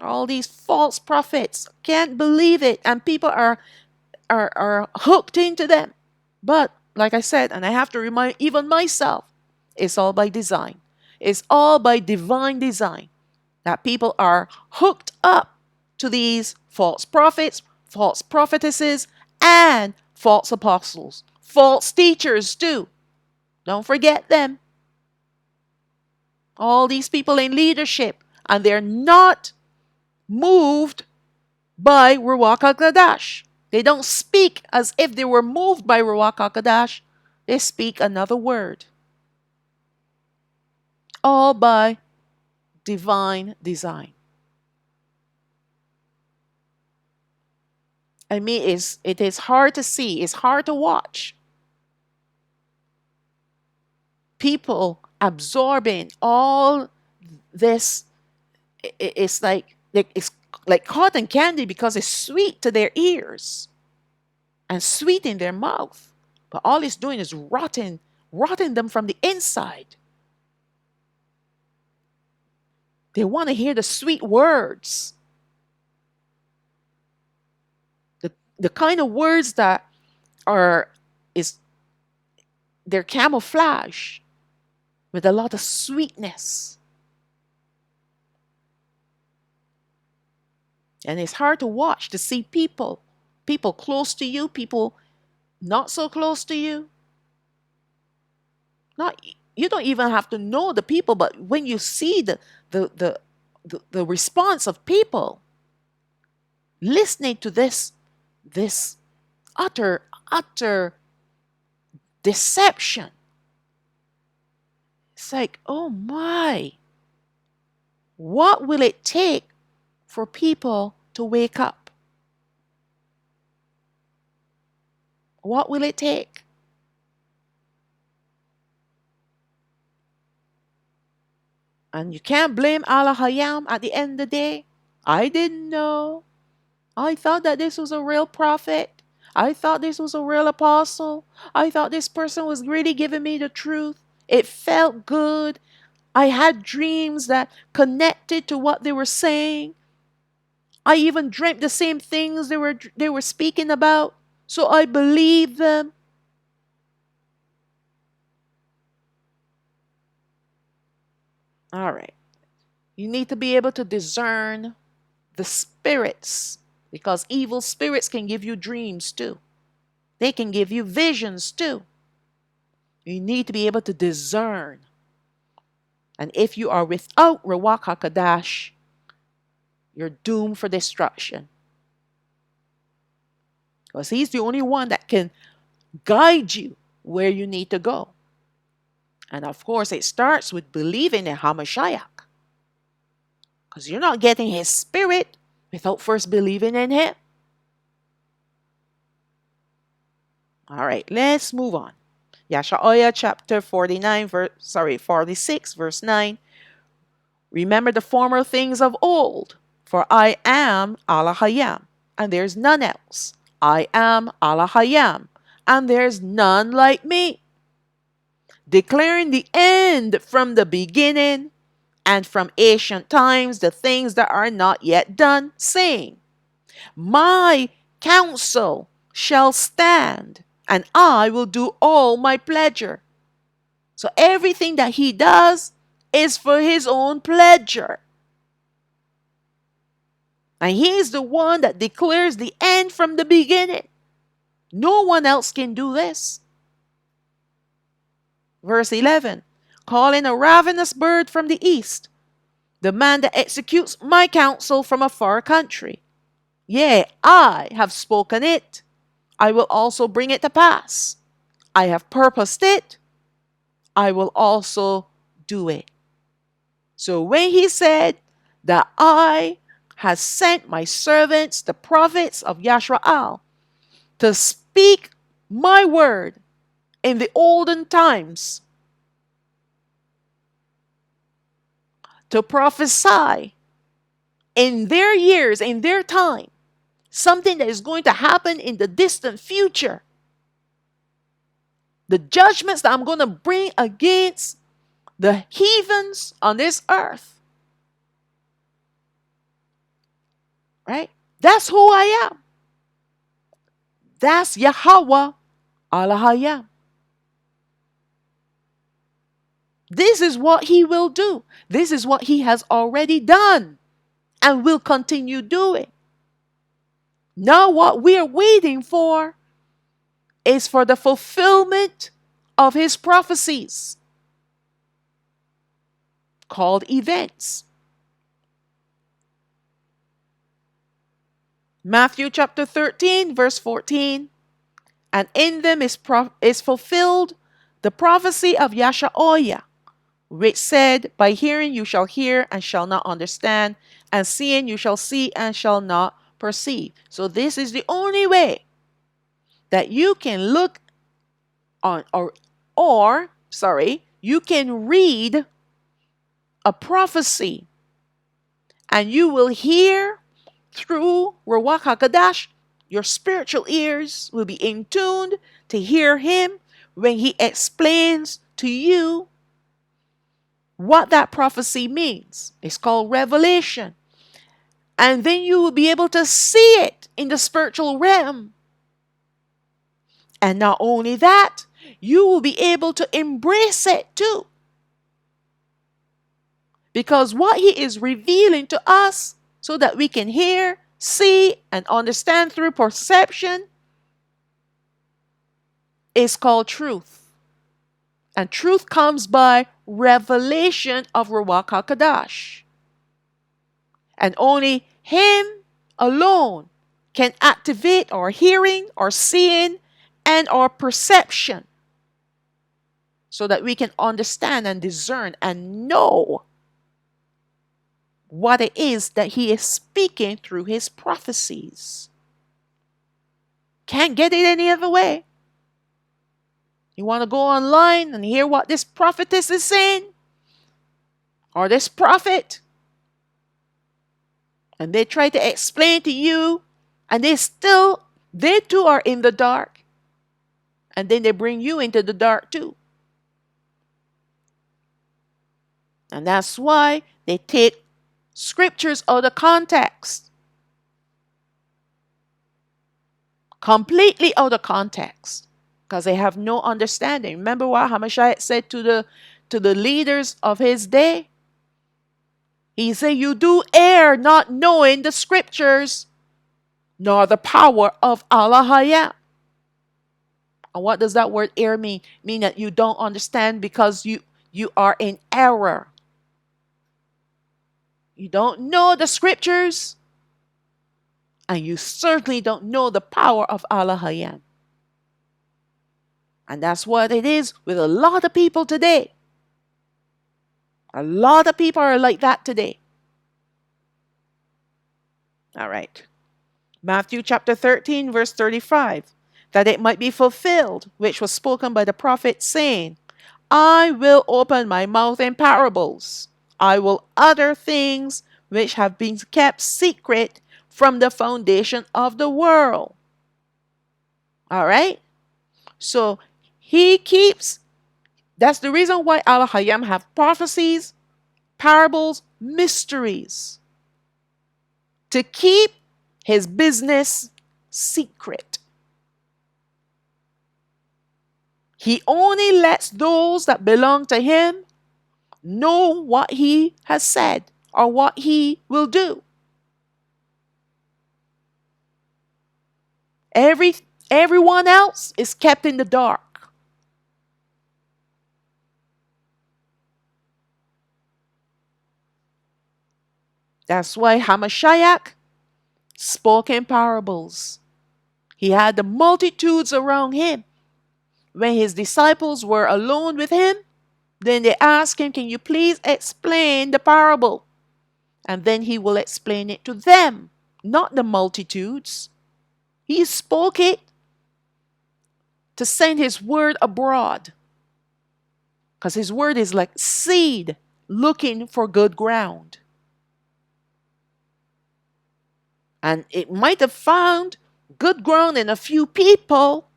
All these false prophets, can't believe it, and people are hooked into them. But like I said, and I have to remind even myself, it's all by design. It's all by divine design that people are hooked up to these false prophets, false prophetesses, and false apostles, false teachers too. Don't forget them. All these people in leadership, and they're not moved by Ruach HaKodesh. They don't speak as if they were moved by Ruach HaKodesh. They speak another word. All by divine design. I mean, it is hard to see. It's hard to watch. People absorbing all this. It's like it's like cotton candy because it's sweet to their ears and sweet in their mouth. But all it's doing is rotting them from the inside. They want to hear the sweet words. The kind of words that they're camouflage with a lot of sweetness. And it's hard to watch, to see people close to you, people not so close to you. You don't even have to know the people, but when you see the response of people listening to this utter deception, it's like, oh my, what will it take for people to wake up? What will it take? And you can't blame Alahayam at the end of the day. I didn't know. I thought that this was a real prophet. I thought this was a real apostle. I thought this person was really giving me the truth. It felt good. I had dreams that connected to what they were saying. I even dreamt the same things they were speaking about. So I believed them. All right. You need to be able to discern the spirits, because evil spirits can give you dreams too. They can give you visions too. You need to be able to discern. And if you are without Ruach HaKodesh, you're doomed for destruction. Because he's the only one that can guide you where you need to go. And of course, it starts with believing in HaMashiach. Because you're not getting his spirit without first believing in him. All right, let's move on. Yasharaal chapter 46, verse 9. Remember the former things of old, for I am Alahayam, and there's none else. I am Alahayam, and there's none like me. Declaring the end from the beginning, and from ancient times the things that are not yet done, saying, my counsel shall stand, and I will do all my pleasure. So everything that he does is for his own pleasure. And he is the one that declares the end from the beginning. No one else can do this. Verse 11, calling a ravenous bird from the east, the man that executes my counsel from a far country. Yea, I have spoken it. I will also bring it to pass. I have purposed it. I will also do it. So when he said that I have sent my servants, the prophets of Yasharaal, to speak my word in the olden times, to prophesy in their years, in their time, something that is going to happen in the distant future. The judgments that I'm going to bring against the heathens on this earth. Right? That's who I am. That's Yahweh Alahayam. This is what he will do. This is what he has already done and will continue doing. Now what we are waiting for is for the fulfillment of his prophecies called events. Matthew chapter 13 verse 14, and in them is fulfilled the prophecy of Yasharaal, which said, by hearing you shall hear and shall not understand, and seeing you shall see and shall not perceive. So this is the only way that you can look on you can read a prophecy and you will hear through Ruach HaKodesh. Your spiritual ears will be in tuned to hear him when he explains to you what that prophecy means. It's called revelation. And then you will be able to see it in the spiritual realm. And not only that, you will be able to embrace it too. Because what he is revealing to us so that we can hear, see, and understand through perception is called truth. And truth comes by revelation of Ruach HaKodesh. And only him alone can activate our hearing, our seeing, and our perception so that we can understand and discern and know what it is that he is speaking through his prophecies. Can't get it any other way. You want to go online and hear what this prophetess is saying? Or this prophet? And they try to explain to you, and they too are in the dark. And then they bring you into the dark too. And that's why they take scriptures out of context. Completely out of context. Because they have no understanding. Remember what Hamashiach said to the leaders of his day? He said, you do err not knowing the scriptures, nor the power of Alahayam. And what does that word err mean? Mean that you don't understand because you are in error. You don't know the scriptures, and you certainly don't know the power of Alahayam. And that's what it is with a lot of people today. A lot of people are like that today. All right. Matthew chapter 13, verse 35. That it might be fulfilled, which was spoken by the prophet, saying, I will open my mouth in parables. I will utter things which have been kept secret from the foundation of the world. All right? So that's the reason why Alahayam have prophecies, parables, mysteries. To keep his business secret. He only lets those that belong to him know what he has said or what he will do. Every Everyone else is kept in the dark. That's why Hamashiach spoke in parables. He had the multitudes around him. When his disciples were alone with him, then they asked him, "Can you please explain the parable?" And then he will explain it to them, not the multitudes. He spoke it to send his word abroad, because his word is like seed looking for good ground. And it might have found good ground in a few people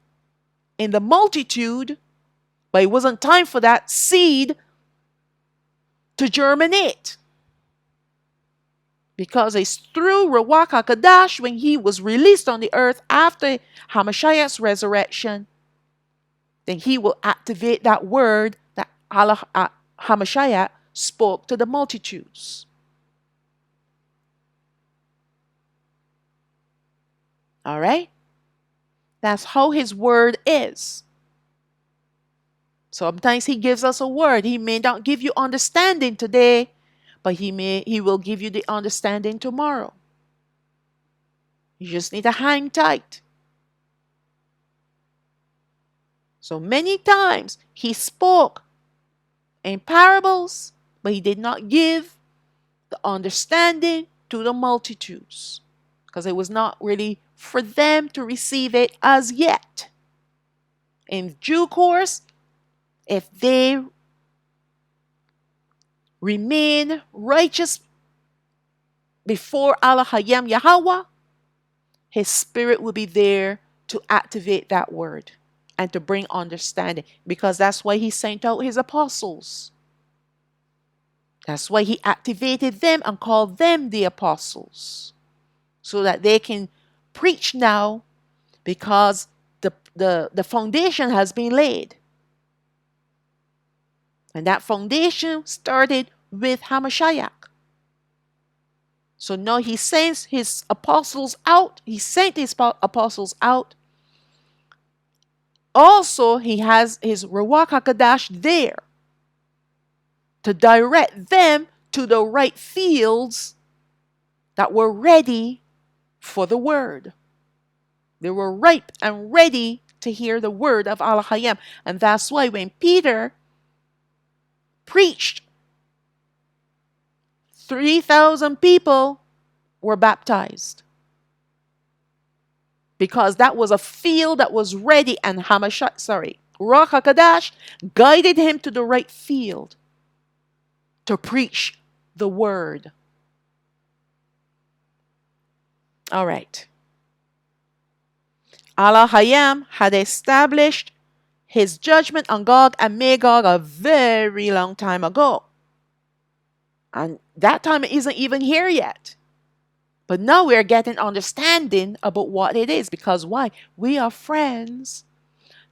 in the multitude, but it wasn't time for that seed to germinate. Because it's through Ruach HaKodesh, when he was released on the earth after Hamashiach's resurrection, then he will activate that word that Hamashiach spoke to the multitudes. All right? That's how his word is. Sometimes he gives us a word. He may not give you understanding today, but he will give you the understanding tomorrow. You just need to hang tight. So many times he spoke in parables, but he did not give the understanding to the multitudes, because it was not really for them to receive it as yet. In due course, if they remain righteous before Alahayam Yahweh, his spirit will be there to activate that word and to bring understanding, because that's why he sent out his apostles. That's why he activated them and called them the apostles, so that they can preach now, because the foundation has been laid. And that foundation started with Hamashiach. So now he sends his apostles out. He sent his apostles out. Also, he has his Ruach HaKodesh there to direct them to the right fields that were ready for the word. They were ripe and ready to hear the word of Alahayam. And that's why when Peter preached, 3,000 people were baptized, because that was a field that was ready, and Ruach HaKodesh guided him to the right field to preach the word. All right. Alahayam had established his judgment on Gog and Magog a very long time ago. And that time isn't even here yet. But now we're getting understanding about what it is. Because why? We are friends,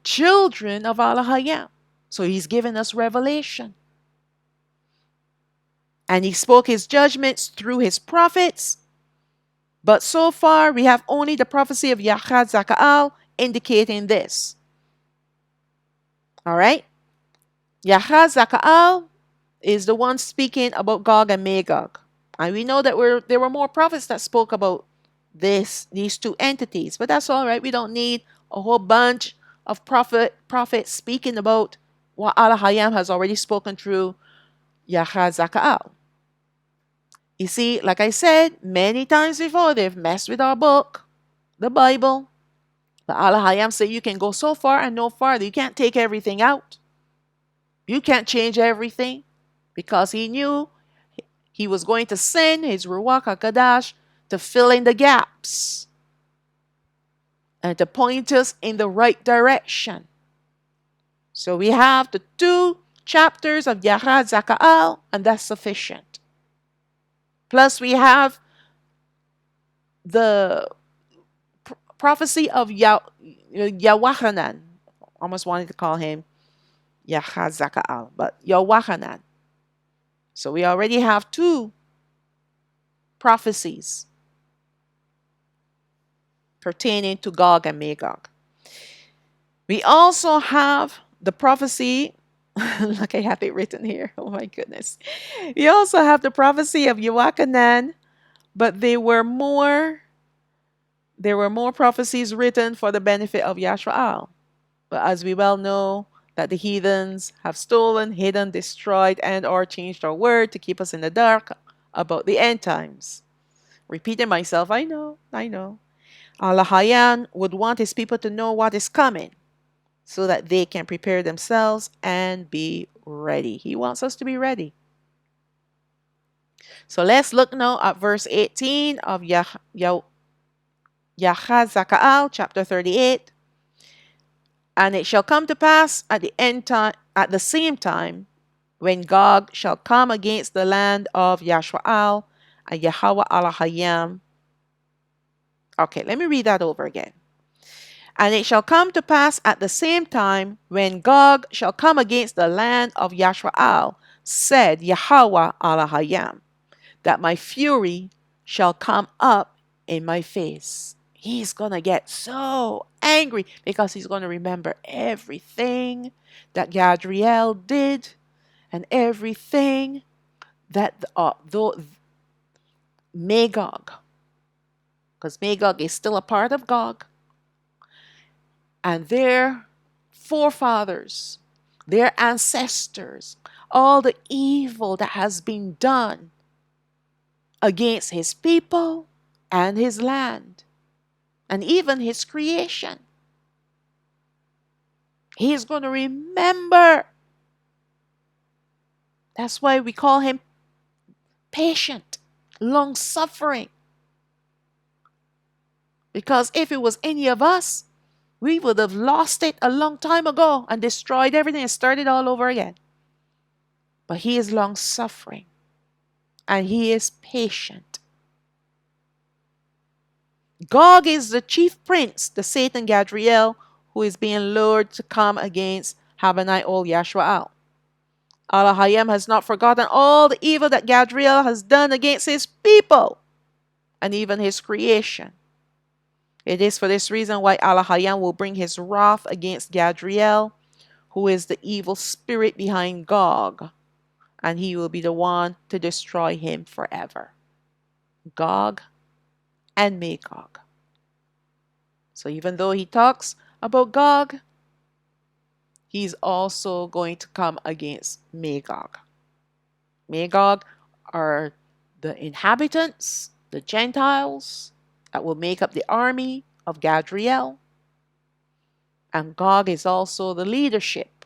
children of Alahayam. So he's given us revelation. And he spoke his judgments through his prophets. But so far, we have only the prophecy of Yahachazaqaal indicating this. All right? Yahachazaqaal is the one speaking about Gog and Magog. And we know that there were more prophets that spoke about these two entities. But that's all right. We don't need a whole bunch of prophets speaking about what Alahayam has already spoken through Yahachazaqaal. You see, like I said, many times before, they've messed with our book, the Bible. But Alahayam said you can go so far and no farther. You can't take everything out. You can't change everything, because he knew he was going to send his Ruach HaKodesh to fill in the gaps and to point us in the right direction. So we have the 2 chapters of Yahachazaqaal, and that's sufficient. Plus we have the prophecy of Yahawahanan. Almost wanted to call him Yahachazaqaal, but Yahawahanan. So we already have 2 prophecies pertaining to Gog and Magog. We also have the prophecy. Look, I have it written here. Oh my goodness. We also have the prophecy of Yahachazaqaal, but there were more prophecies written for the benefit of Yasharaal. But as we well know, that the heathens have stolen, hidden, destroyed, and or changed our word to keep us in the dark about the end times. Repeating myself, I know. Alahayam would want his people to know what is coming so that they can prepare themselves and be ready. He wants us to be ready. So let's look now at verse 18 of Yahachazaqaal, chapter 38. And it shall come to pass at the same time, when Gog shall come against the land of Yasharaal, and Yahweh Alahayam. Okay, let me read that over again. And it shall come to pass at the same time, when Gog shall come against the land of Yasharaal, said Yahweh Alahayam, that my fury shall come up in my face. He's going to get so angry because he's going to remember everything that Gadriel did and everything that Magog, because Magog is still a part of Gog, and their forefathers, their ancestors, all the evil that has been done against his people and his land, and even his creation. He is going to remember. That's why we call him patient, long-suffering. Because if it was any of us, we would have lost it a long time ago and destroyed everything and started all over again. But he is long-suffering and he is patient. Gog is the chief prince, the Satan Gadriel, who is being lured to come against Habanai Ol Yasharaal. Alahayam has not forgotten all the evil that Gadriel has done against his people and even his creation. It is for this reason why Alahayam will bring his wrath against Gadriel, who is the evil spirit behind Gog, and he will be the one to destroy him forever. Gog and Magog. So even though he talks about Gog, he's also going to come against Magog. Magog are the inhabitants, the Gentiles, that will make up the army of Gadriel. And Gog is also the leadership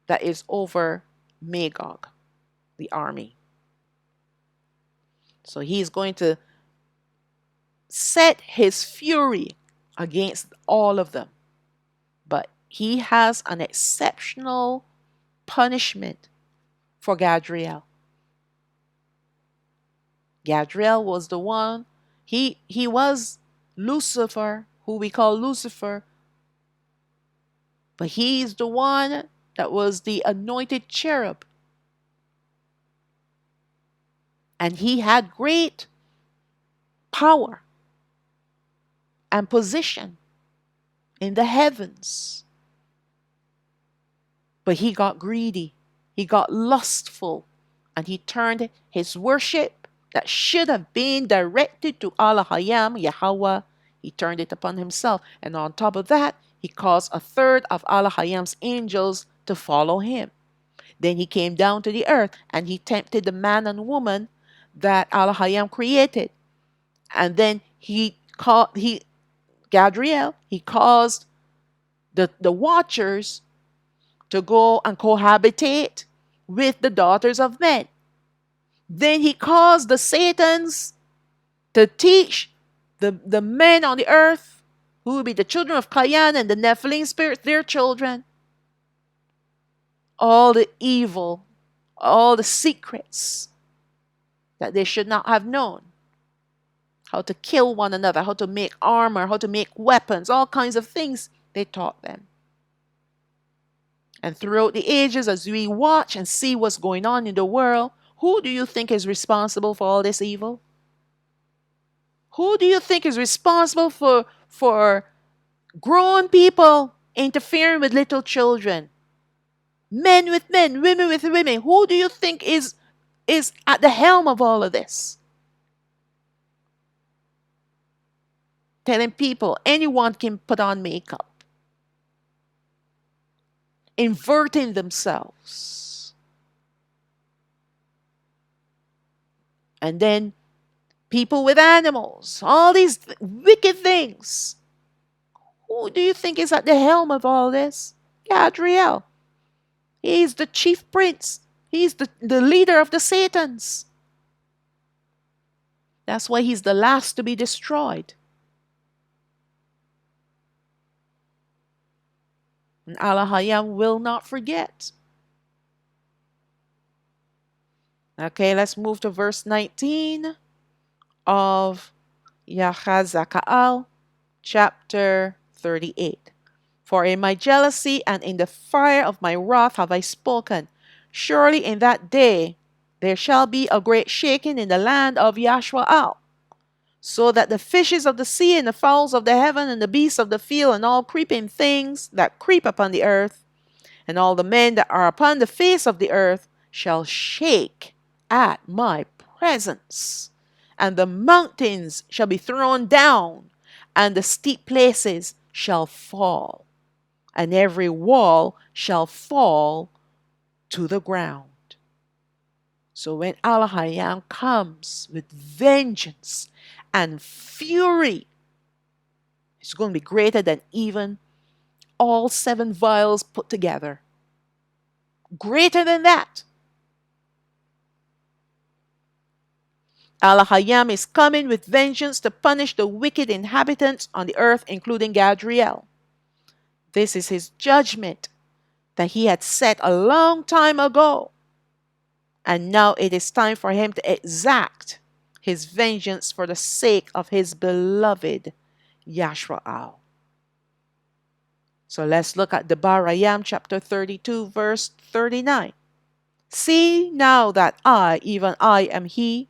that is over Magog, the army. So he's going to set his fury against all of them. But he has an exceptional punishment for Gadriel. Gadriel was the one, he was Lucifer, who we call Lucifer, but he's the one that was the anointed cherub. And he had great power and position in the heavens. But he got greedy, he got lustful, and he turned his worship that should have been directed to Alahayam, Yahweh, he turned it upon himself. And on top of that, he caused a third of Alahayam's angels to follow him. Then he came down to the earth and he tempted the man and woman that Alahayam created. And then Gadriel, he caused the watchers to go and cohabitate with the daughters of men. Then he caused the Satans to teach the men on the earth, who will be the children of Cain and the Nephilim spirits, their children, all the evil, all the secrets that they should not have known. How to kill one another, how to make armor, how to make weapons, all kinds of things they taught them. And throughout the ages, as we watch and see what's going on in the world, who do you think is responsible for all this evil? Who do you think is responsible for for grown people interfering with little children. Men with men, women with women. Who do you think is at the helm of all of this? Telling people anyone can put on makeup. Inverting themselves. And then people with animals. All these wicked things. Who do you think is at the helm of all this? Gadriel. He's the chief prince. He's the leader of the Satans. That's why he's the last to be destroyed. And Alahayam will not forget. Okay, let's move to verse 19 of Yahachazaqaal, chapter 38. For in my jealousy and in the fire of my wrath have I spoken. Surely in that day there shall be a great shaking in the land of Yasharaal, so that the fishes of the sea and the fowls of the heaven and the beasts of the field and all creeping things that creep upon the earth and all the men that are upon the face of the earth shall shake at my presence. And the mountains shall be thrown down, and the steep places shall fall, and every wall shall fall to the ground. So when Alahayam comes with vengeance and fury, it's going to be greater than even all 7 vials put together. Greater than that. Alahayam is coming with vengeance to punish the wicked inhabitants on the earth, including Gadriel. This is his judgment that he had set a long time ago. And now it is time for him to exact his vengeance for the sake of his beloved Yasharaal. So let's look at Debarayam chapter 32 verse 39. See now that I, even I, am he,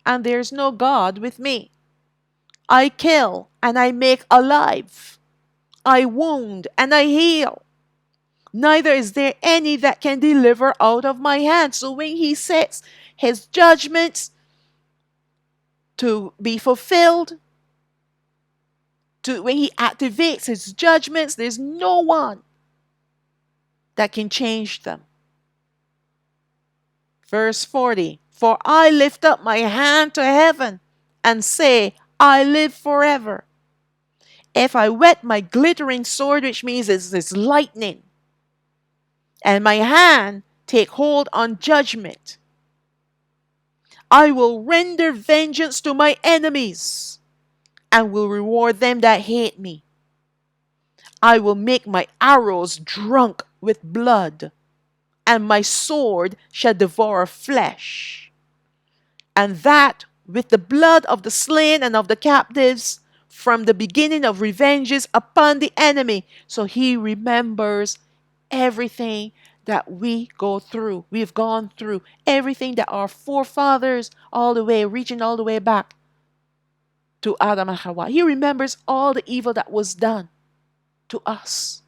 and there's no God with me. I kill and I make alive. I wound and I heal. Neither is there any that can deliver out of my hand. So when he sets his judgments to be fulfilled, when he activates his judgments, there's no one that can change them. Verse 40, for I lift up my hand to heaven and say, I live forever. If I whet my glittering sword, which means it's lightning, and my hand take hold on judgment, I will render vengeance to my enemies and will reward them that hate me. I will make my arrows drunk with blood, and my sword shall devour flesh. And that with the blood of the slain and of the captives, from the beginning of revenges upon the enemy. So he remembers everything that we go through. We've gone through everything that our forefathers, reaching all the way back to Adam and Hawa. He remembers all the evil that was done to us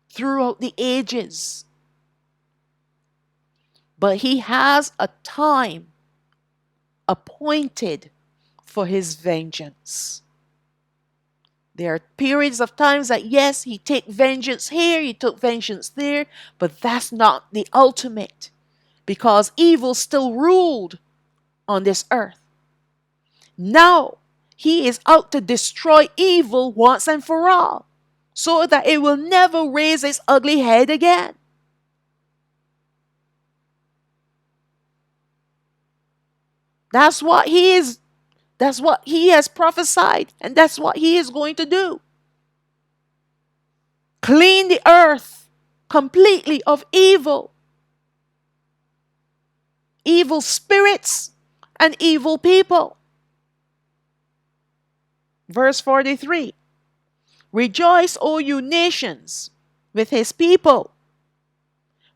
throughout the ages. But he has a time appointed for his vengeance. There are periods of times that, yes, he take vengeance here, he took vengeance there, but that's not the ultimate, because evil still ruled on this earth. Now, he is out to destroy evil once and for all, so that it will never raise its ugly head again. That's what he is. That's what he has prophesied, and that's what he is going to do. Clean the earth completely of evil. Evil spirits and evil people. Verse 43. Rejoice, O you nations, with his people,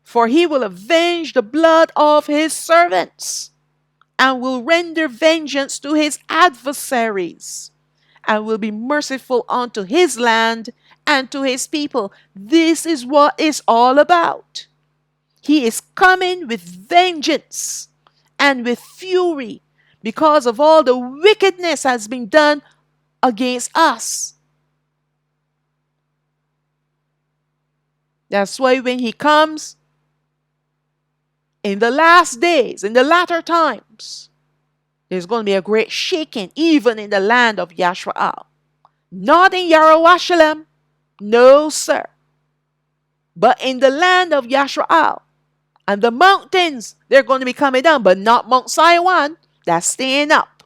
for he will avenge the blood of his servants, and will render vengeance to his adversaries, and will be merciful unto his land and to his people. This is what it's all about. He is coming with vengeance and with fury because of all the wickedness has been done against us. That's why when he comes in the last days, in the latter times, there's going to be a great shaking, even in the land of Yasharaal. Not in Yahachazaqaal, no sir, but in the land of Yasharaal. And the mountains, they're going to be coming down, but not Mount Sinai. That's staying up.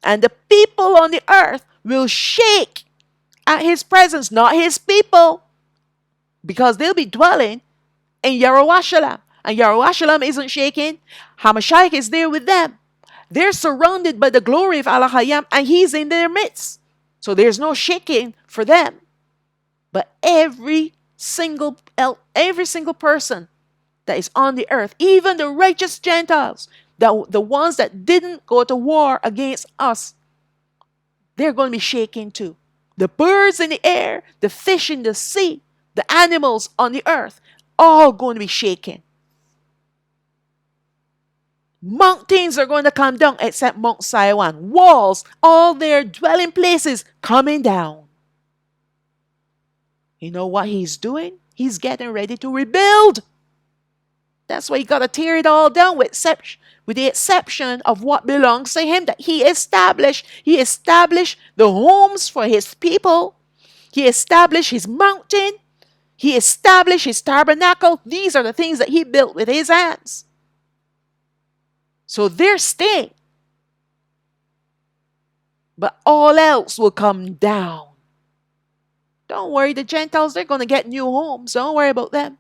And the people on the earth will shake at his presence, not his people, because they'll be dwelling in Yahachazaqaal. And Yahachazaqaal isn't shaking. Hamashiach is there with them. They're surrounded by the glory of Alahayam, and he's in their midst. So there's no shaking for them. But every single person that is on the earth, even the righteous Gentiles, the ones that didn't go to war against us, they're going to be shaking too. The birds in the air, the fish in the sea, the animals on the earth, all going to be shaken. Mountains are going to come down except Mount Sinai. Walls, all their dwelling places coming down. You know what he's doing? He's getting ready to rebuild. That's why he got to tear it all down with the exception of what belongs to him that he established. He established the homes for his people. He established his mountain. He established his tabernacle. These are the things that he built with his hands. So they're staying. But all else will come down. Don't worry, the Gentiles, they're going to get new homes. Don't worry about them.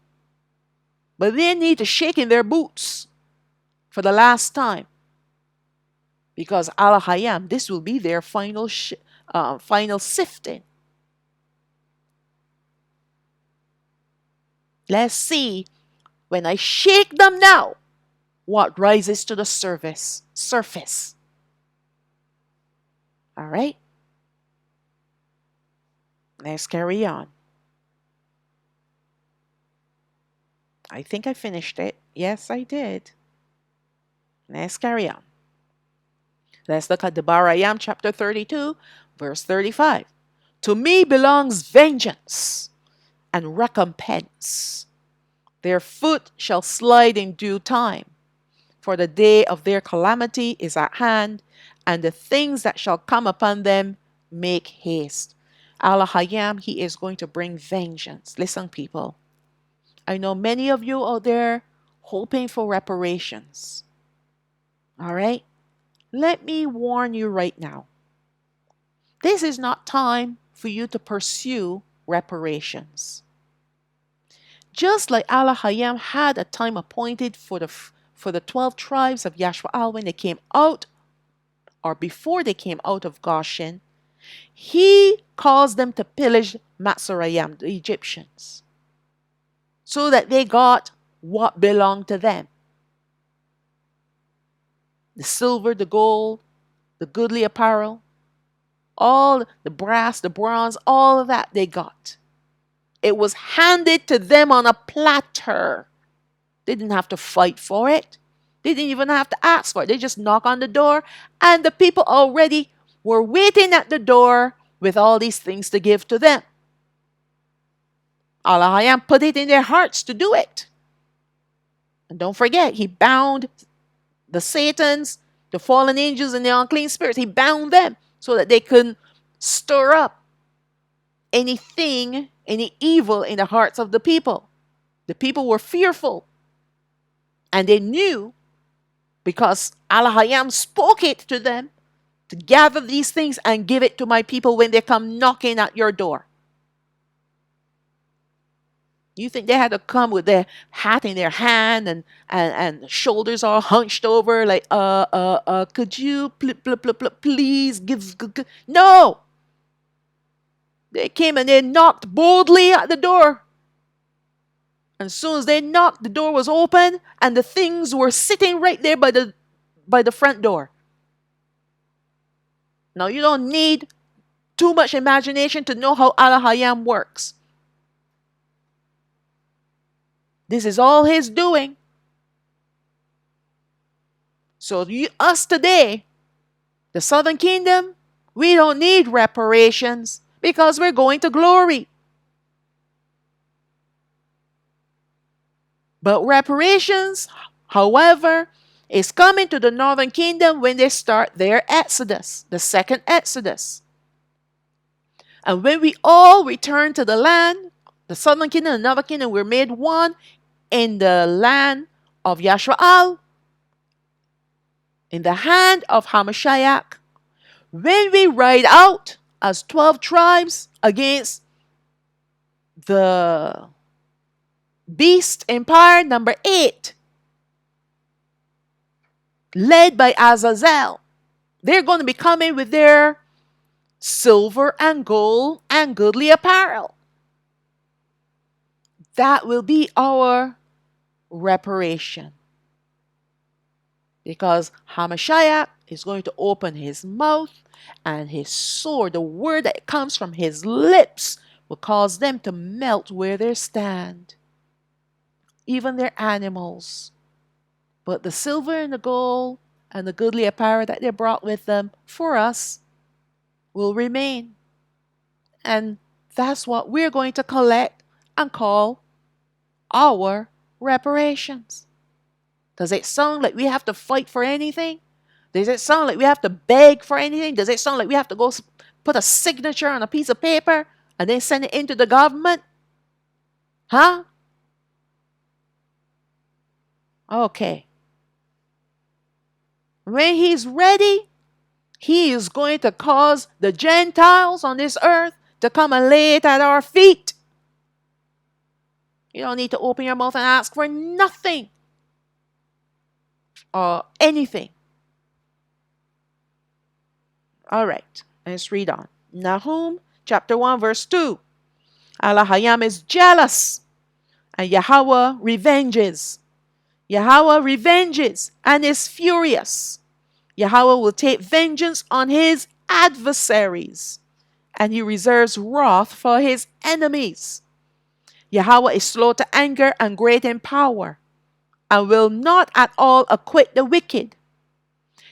But they need to shake in their boots for the last time. Because Alahayam, this will be their final sifting. Let's see, when I shake them now, what rises to the surface. All right? Let's carry on. I think I finished it. Yes, I did. Let's carry on. Let's look at Debarayam chapter 32, verse 35. To me belongs vengeance and recompense. Their foot shall slide in due time, for the day of their calamity is at hand, and the things that shall come upon them make haste. Alahayam, he is going to bring vengeance. Listen, people. I know many of you out there hoping for reparations. All right? Let me warn you right now. This is not time for you to pursue reparations. Just like Alahayam had a time appointed for the 12 tribes of Yasharaal when they came out, or before they came out of Goshen, he caused them to pillage Matzorayim, the Egyptians, so that they got what belonged to them. The silver, the gold, the goodly apparel, all the brass, the bronze, all of that they got. It was handed to them on a platter. They didn't have to fight for it. They didn't even have to ask for it. They just knock on the door, and the people already were waiting at the door with all these things to give to them. Alahayam put it in their hearts to do it. And don't forget, he bound the Satans, the fallen angels, and the unclean spirits. He bound them so that they couldn't stir up anything, any evil in the hearts of the people. The people were fearful. And they knew, because Alahayam spoke it to them, to gather these things and give it to my people when they come knocking at your door. You think they had to come with their hat in their hand and shoulders all hunched over like, could you please give. No! They came and they knocked boldly at the door. And as soon as they knocked, the door was open and the things were sitting right there by the front door. Now, you don't need too much imagination to know how Alahayam works. This is all his doing. So us today, the southern kingdom, we don't need reparations because we're going to glory. But reparations, however, is coming to the northern kingdom when they start their exodus, the second exodus. And when we all return to the land, the southern kingdom and the northern kingdom were made one in the land of Yasharaal, in the hand of Hamashiach. When we ride out as 12 tribes against the beast empire number 8, led by Azazel, they're going to be coming with their silver and gold and goodly apparel. That will be our reparation. Because Hamashiach is going to open his mouth, and his sword, the word that comes from his lips, will cause them to melt where they stand. Even their animals. But the silver and the gold and the goodly apparel that they brought with them for us will remain. And that's what we're going to collect and call our reparations. Does it sound like we have to fight for anything? Does it sound like we have to beg for anything? Does it sound like we have to go put a signature on a piece of paper and then send it into the government? Huh? Okay. When he's ready, he is going to cause the Gentiles on this earth to come and lay it at our feet. You don't need to open your mouth and ask for nothing or anything. All right, let's read on. Nahum chapter 1 verse 2. Alahayam is jealous and Yahweh revenges. Yahweh revenges and is furious. Yahweh will take vengeance on his adversaries, and he reserves wrath for his enemies. Yahweh is slow to anger and great in power, and will not at all acquit the wicked.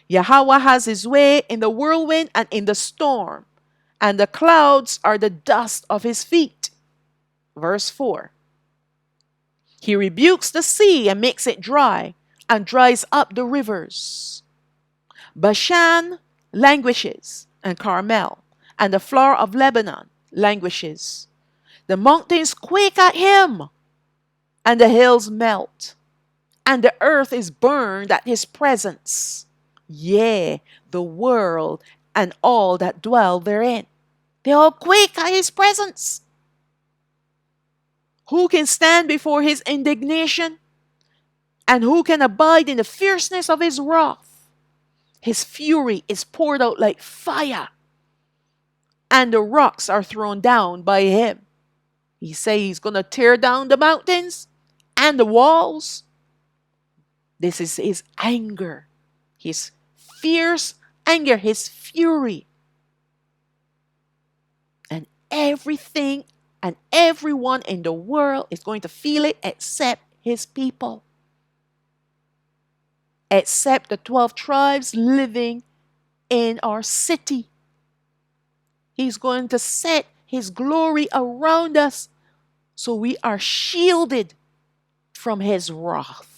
Yahweh has his way in the whirlwind and in the storm, and the clouds are the dust of his feet. Verse 4. He rebukes the sea and makes it dry, and dries up the rivers. Bashan languishes, and Carmel, and the flower of Lebanon languishes. The mountains quake at him, and the hills melt, and the earth is burned at his presence. Yea, the world and all that dwell therein. They all quake at his presence. Who can stand before his indignation? And who can abide in the fierceness of his wrath? His fury is poured out like fire, and the rocks are thrown down by him. He says he's going to tear down the mountains and the walls. This is his anger, his fierce anger, his fury. And everything and everyone in the world is going to feel it except his people. Except the 12 tribes living in our city. He's going to set his glory around us so we are shielded from his wrath.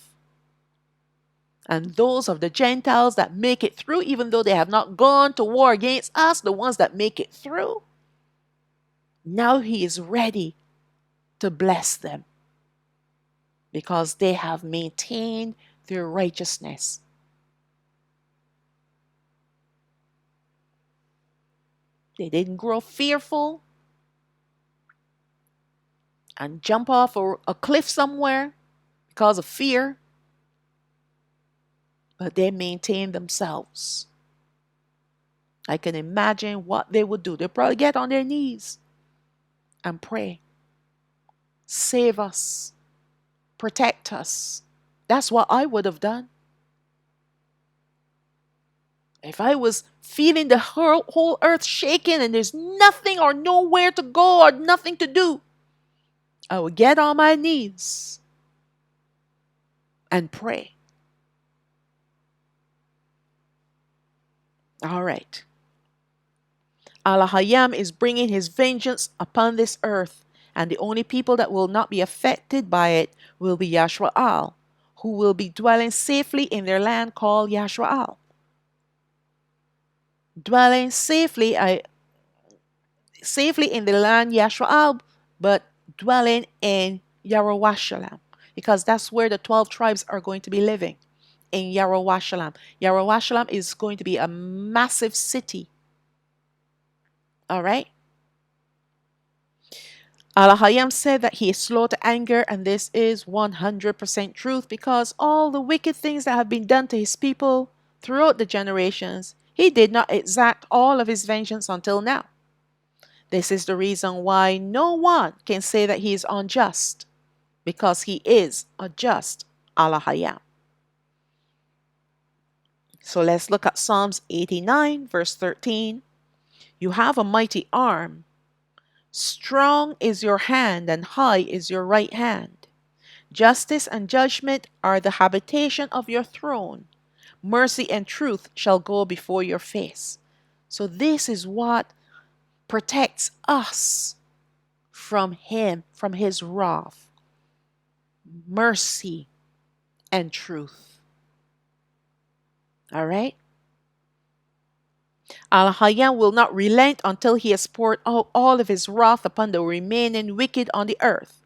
And those of the Gentiles that make it through, even though they have not gone to war against us, the ones that make it through, now he is ready to bless them because they have maintained their righteousness. They didn't grow fearful and jump off a cliff somewhere because of fear, but they maintained themselves. I can imagine what they would do. They'd probably get on their knees and pray. Save us. Protect us. That's what I would have done. If I was feeling the whole earth shaking and there's nothing or nowhere to go or nothing to do, I would get on my knees and pray. All right. Alahayam is bringing his vengeance upon this earth, and the only people that will not be affected by it will be Yasharaal, who will be dwelling safely in their land called Yasharaal. Dwelling safely in the land Yasharaal, but dwelling in Yarowashalam, because that's where the 12 tribes are going to be living, in Yarowashalam. Yarowashalam is going to be a massive city. All right? Alahayam said that he is slow to anger, and this is 100% truth, because all the wicked things that have been done to his people throughout the generations, he did not exact all of his vengeance until now. This is the reason why no one can say that he is unjust, because he is a just Alahayam. So let's look at Psalms 89, verse 13. You have a mighty arm. Strong is your hand, and high is your right hand. Justice and judgment are the habitation of your throne. Mercy and truth shall go before your face. So this is what protects us from him, from his wrath. Mercy and truth. All right? Alahayam will not relent until he has poured out all of his wrath upon the remaining wicked on the earth,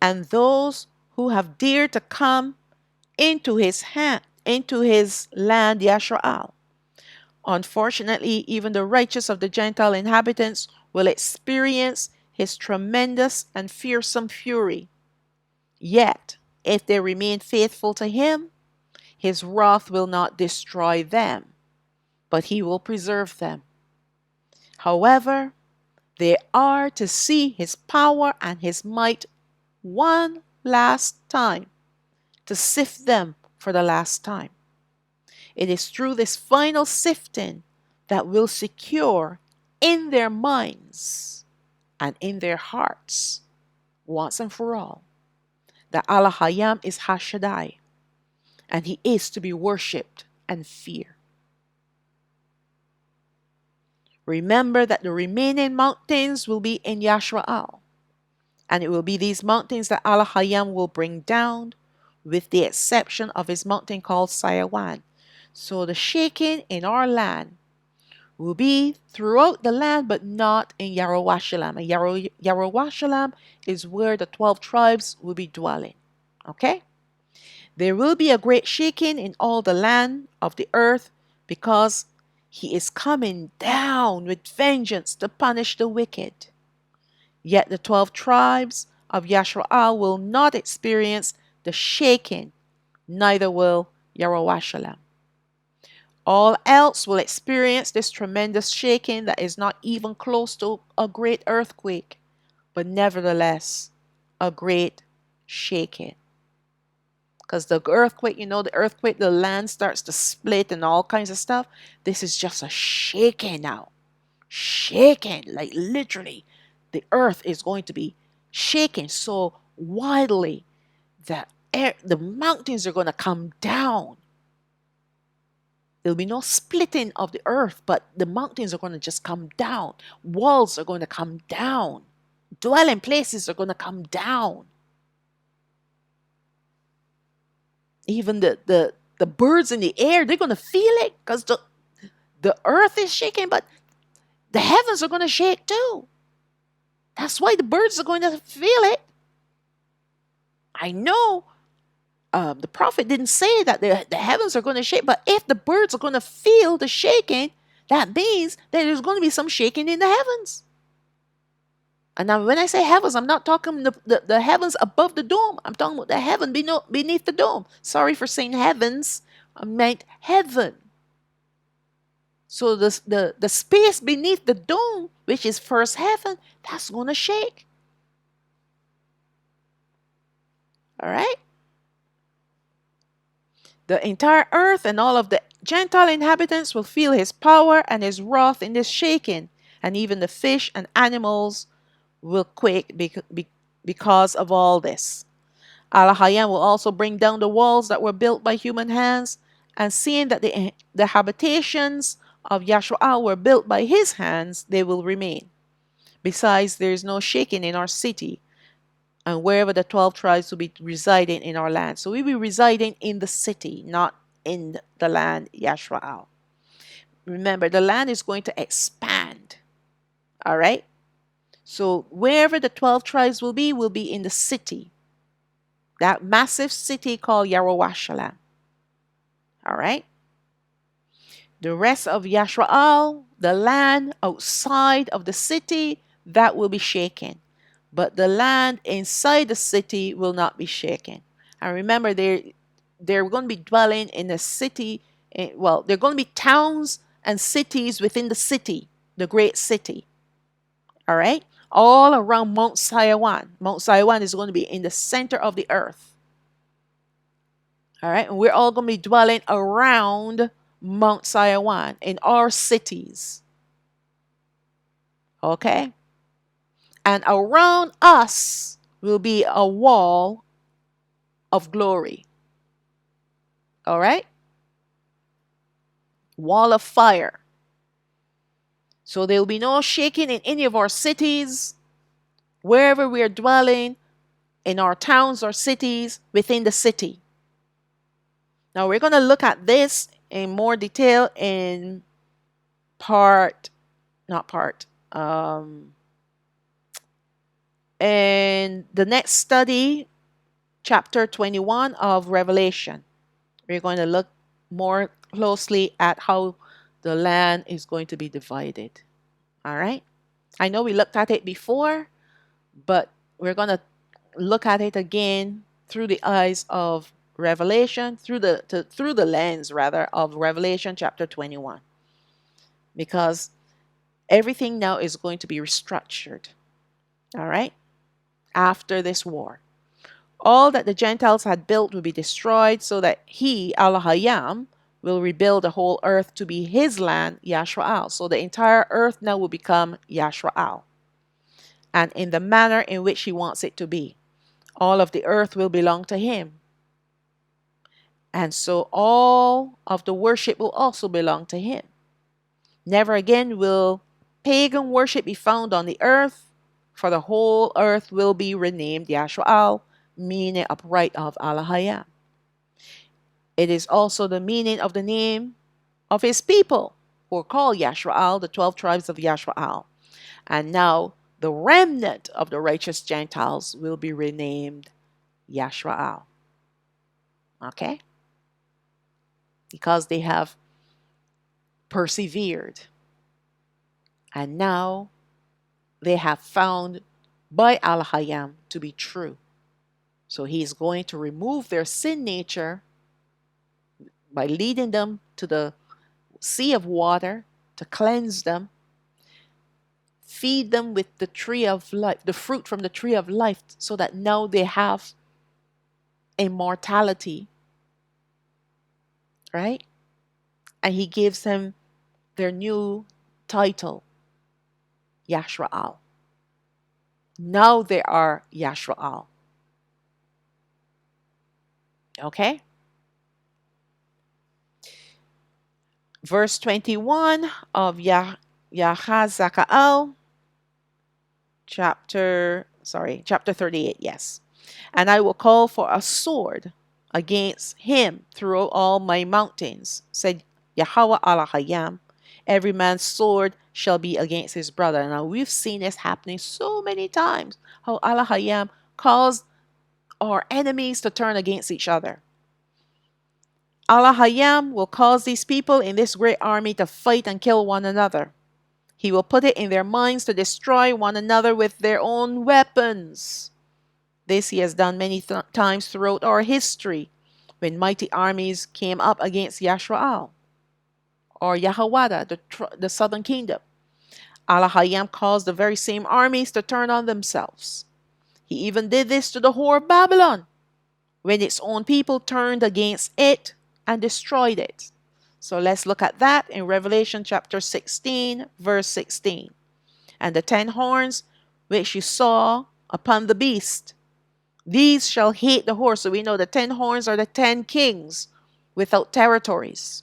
and those who have dared to come into his land, Yasharaal. Unfortunately, even the righteous of the Gentile inhabitants will experience his tremendous and fearsome fury. Yet, if they remain faithful to him, his wrath will not destroy them, but he will preserve them. However, they are to see his power and his might one last time, to sift them for the last time. It is through this final sifting that will secure in their minds and in their hearts, once and for all, that Alahayam is Hashaddai, and he is to be worshipped and feared. Remember that the remaining mountains will be in Yasharaal, and it will be these mountains that Alahayam will bring down, with the exception of his mountain called Sayawan. So the shaking in our land will be throughout the land, but not in Yarowashalam. And Yarowashalam is where the 12 tribes will be dwelling. Okay? There will be a great shaking in all the land of the earth, because he is coming down with vengeance to punish the wicked. Yet the 12 tribes of Yasharaal will not experience the shaking, neither will Yarowashalam. All else will experience this tremendous shaking that is not even close to a great earthquake, but nevertheless a great shaking. Because the earthquake, the land starts to split and all kinds of stuff. This is just a shaking now. Shaking, like literally, the earth is going to be shaking so wildly that the mountains are going to come down. There'll be no splitting of the earth, but the mountains are going to just come down. Walls are going to come down. Dwelling places are going to come down. Even the birds in the air, they're going to feel it, because the earth is shaking, but the heavens are going to shake too. That's why the birds are going to feel it. I know the prophet didn't say that the heavens are going to shake, but if the birds are going to feel the shaking, that means that there's going to be some shaking in the heavens. And now when I say heavens, I'm not talking the heavens above the dome. I'm talking about the heaven beneath the dome. Sorry for saying heavens. I meant heaven. So the space beneath the dome, which is first heaven, that's going to shake. All right? The entire earth and all of Gentile inhabitants will feel his power and his wrath in this shaking, and even the fish and animals will quake because of all this. Alahayam will also bring down the walls that were built by human hands, and seeing that the habitations of Yasharaal were built by his hands, they will remain. Besides, there is no shaking in our city, and wherever the 12 tribes will be residing in our land. So we will be residing in the city, not in the land Yasharaal. Remember, the land is going to expand. All right? So wherever the 12 tribes will be in the city. That massive city called Yahachazaqaal. All right? The rest of Yasharaal, the land outside of the city, that will be shaken. But the land inside the city will not be shaken. And remember, they're going to be dwelling in a city. Well, they're going to be towns and cities within the city, the great city. All right? All around Mount Saiwan. Mount Saiwan is going to be in the center of the earth. All right? And we're all going to be dwelling around Mount Saiwan in our cities. Okay? And around us will be a wall of glory. All right? Wall of fire. So there will be no shaking in any of our cities, wherever we are dwelling, in our towns or cities, within the city. Now we're going to look at this in more detail in in the next study, chapter 21 of Revelation. We're going to look more closely at how the land is going to be divided. All right? I know we looked at it before, but we're going to look at it again through the eyes of Revelation, through the lens rather of Revelation chapter 21. Because everything now is going to be restructured. All right? After this war. All that the Gentiles had built will be destroyed, so that he, Alahayam, will rebuild the whole earth to be his land, Yasharaal. So the entire earth now will become Yasharaal. And in the manner in which he wants it to be. All of the earth will belong to him. And so all of the worship will also belong to him. Never again will pagan worship be found on the earth, for the whole earth will be renamed Yasharaal, meaning upright of Alahayam. It is also the meaning of the name of his people, who are called Yasharaal, the 12 tribes of Yasharaal. And now the remnant of the righteous Gentiles will be renamed Yasharaal. Okay? Because they have persevered. And now they have found by Alahayam to be true. So he is going to remove their sin nature by leading them to the sea of water to cleanse them, feed them with the tree of life, the fruit from the tree of life, so that now they have immortality, right? And he gives them their new title, Yasharaal. Now they are Yasharaal. Okay? Verse 21 of Yahachazaqaal, chapter 38, yes. And I will call for a sword against him throughout all my mountains, said Yahweh Alahayam. Every man's sword shall be against his brother. Now we've seen this happening so many times, how Alahayam caused our enemies to turn against each other. Alahayam will cause these people in this great army to fight and kill one another. He will put it in their minds to destroy one another with their own weapons. This he has done many times throughout our history, when mighty armies came up against Yasharaal or Yahawada, the southern kingdom. Alahayam caused the very same armies to turn on themselves. He even did this to the whore of Babylon, when its own people turned against it and destroyed it. So let's look at that in Revelation chapter 16, verse 16. And the 10 horns which you saw upon the beast, these shall hate the horse. So we know the 10 horns are the 10 kings without territories.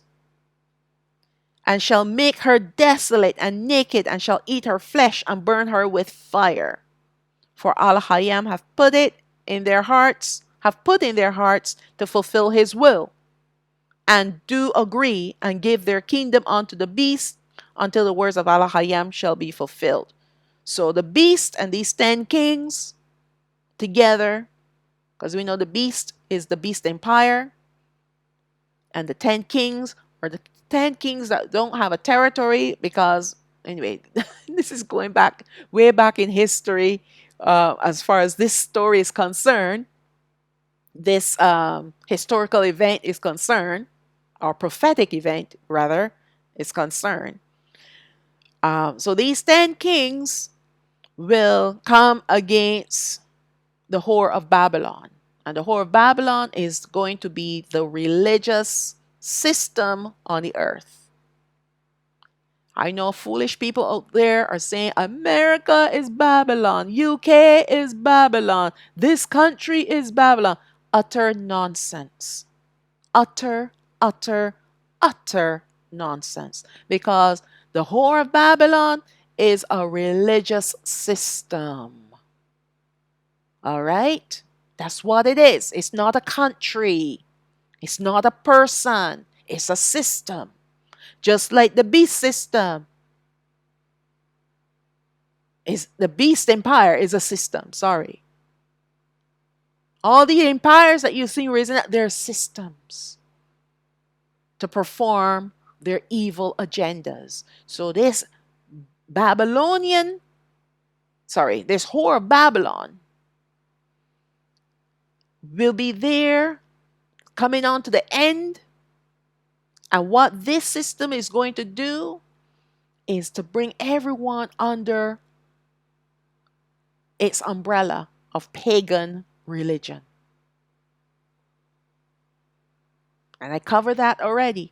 And shall make her desolate and naked, and shall eat her flesh and burn her with fire. For Alahayam have put in their hearts to fulfill his will, and do agree and give their kingdom unto the beast until the words of Alahayam shall be fulfilled. So the beast and these 10 kings together, because we know the beast is the beast empire, and the 10 kings are the 10 kings that don't have a territory, because anyway, this is going back way back in history. As far as this story is concerned, this historical event is concerned, or prophetic event rather is concerned. So these 10 kings will come against the whore of Babylon. And the whore of Babylon is going to be the religious system on the earth. I know foolish people out there are saying America is Babylon, UK is Babylon, this country is Babylon. Utter nonsense. Utter, utter, utter nonsense. Because the whore of Babylon is a religious system. All right? That's what it is. It's not a country. It's not a person. It's a system. Just like the beast system. The beast empire is a system. Sorry. All the empires that you see risen up, they're systems to perform their evil agendas. So this whore of Babylon will be there coming on to the end. And what this system is going to do is to bring everyone under its umbrella of pagan religion. And I covered that already.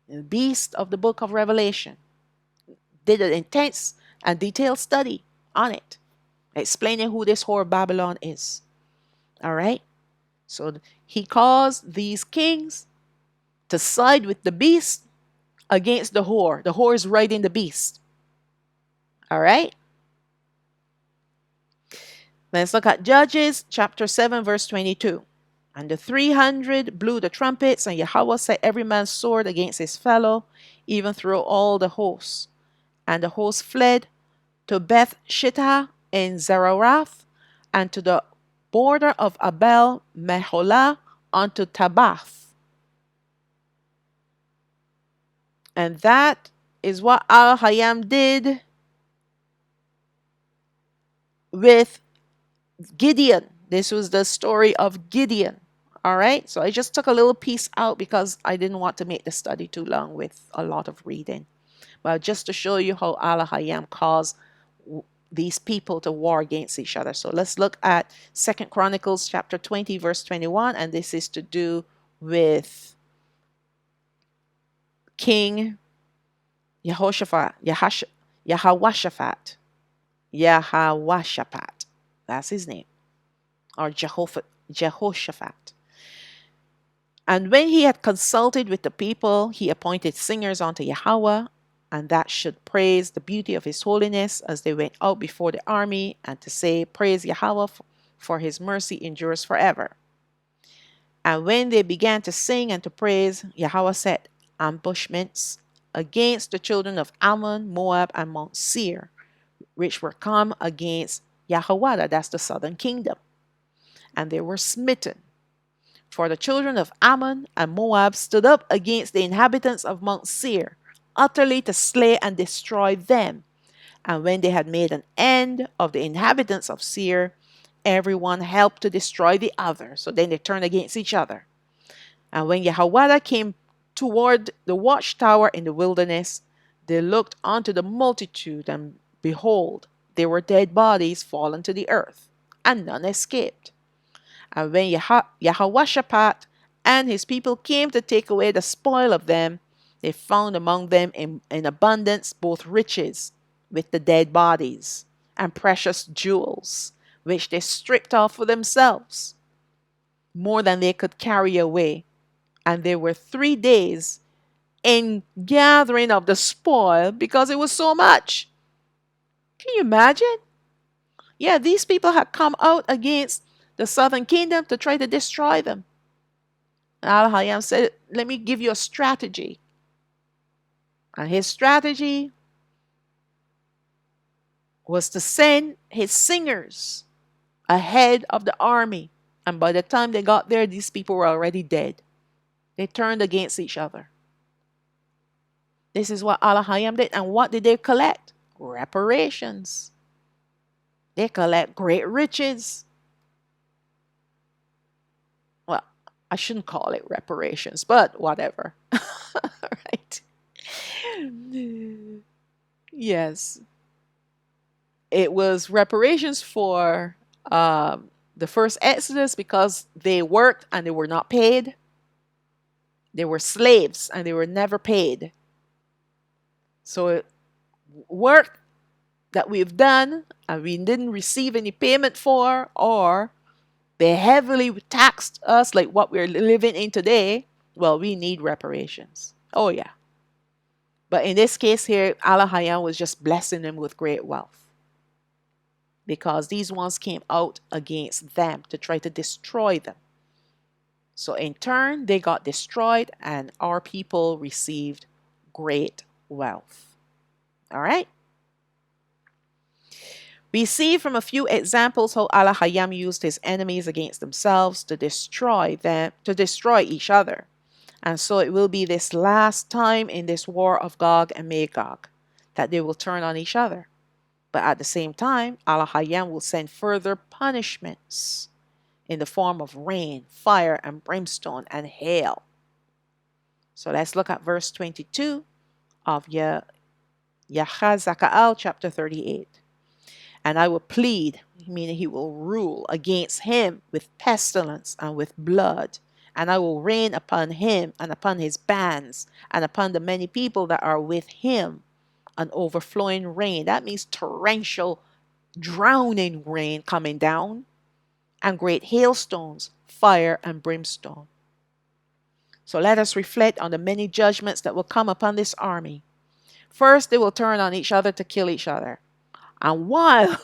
The beast of the book of Revelation did an intense and detailed study on it, explaining who this whore of Babylon is. All right? So he caused these kings to side with the beast against the whore. The whore is riding the beast. All right? Let's look at Judges chapter 7, verse 22. And the 300 blew the trumpets, and Yahweh set every man's sword against his fellow, even through all the hosts. And the host fled to Beth Shittah in Zerarath, and to the border of Abel Meholah unto Tabath. And that is what Alahayam did with Gideon. This was the story of Gideon. All right, so I just took a little piece out because I didn't want to make the study too long with a lot of reading. But just to show you how Alahayam caused these people to war against each other. So let's look at 2 Chronicles chapter 20, verse 21. And this is to do with King Yahawashaphat. That's his name. Or Jehoshaphat. And when he had consulted with the people, he appointed singers unto Yahweh, and that should praise the beauty of his holiness as they went out before the army, and to say, Praise Yahweh, for his mercy endures forever. And when they began to sing and to praise, Yahweh set ambushments against the children of Ammon, Moab, and Mount Seir, which were come against Yahweh, that's the southern kingdom. And they were smitten. For the children of Ammon and Moab stood up against the inhabitants of Mount Seir, utterly to slay and destroy them. And when they had made an end of the inhabitants of Seir, everyone helped to destroy the other. So then they turned against each other. And when Yahweh came toward the watchtower in the wilderness, they looked unto the multitude, and behold, there were dead bodies fallen to the earth, and none escaped. And when Yahawashaphat and his people came to take away the spoil of them, They found among them in abundance both riches with the dead bodies and precious jewels, which they stripped off for themselves, more than they could carry away. And there were 3 days in gathering of the spoil because it was so much. Can you imagine? Yeah, these people had come out against the southern kingdom to try to destroy them. And Alahayam said, let me give you a strategy. And his strategy was to send his singers ahead of the army. And by the time they got there, these people were already dead. They turned against each other. This is what Alahayam did. And what did they collect? Reparations. They collect great riches. Well, I shouldn't call it reparations, but whatever. Right? Yes. It was reparations for the first Exodus because they worked and they were not paid. They were slaves and they were never paid. So work that we've done and we didn't receive any payment for, or they heavily taxed us like what we're living in today, well, we need reparations. Oh, yeah. But in this case here, Alahayam was just blessing them with great wealth because these ones came out against them to try to destroy them. So in turn, they got destroyed and our people received great wealth. All right? We see from a few examples how Alahayam used his enemies against themselves to destroy each other. And so it will be this last time in this war of Gog and Magog that they will turn on each other. But at the same time, Alahayam will send further punishments in the form of rain, fire, and brimstone, and hail. So let's look at verse 22 of Yahachazaqaal chapter 38. And I will plead, meaning he will rule against him with pestilence and with blood. And I will rain upon him and upon his bands and upon the many people that are with him an overflowing rain. That means torrential, drowning rain coming down, and great hailstones, fire and brimstone. So let us reflect on the many judgments that will come upon this army. First, they will turn on each other to kill each other. And while,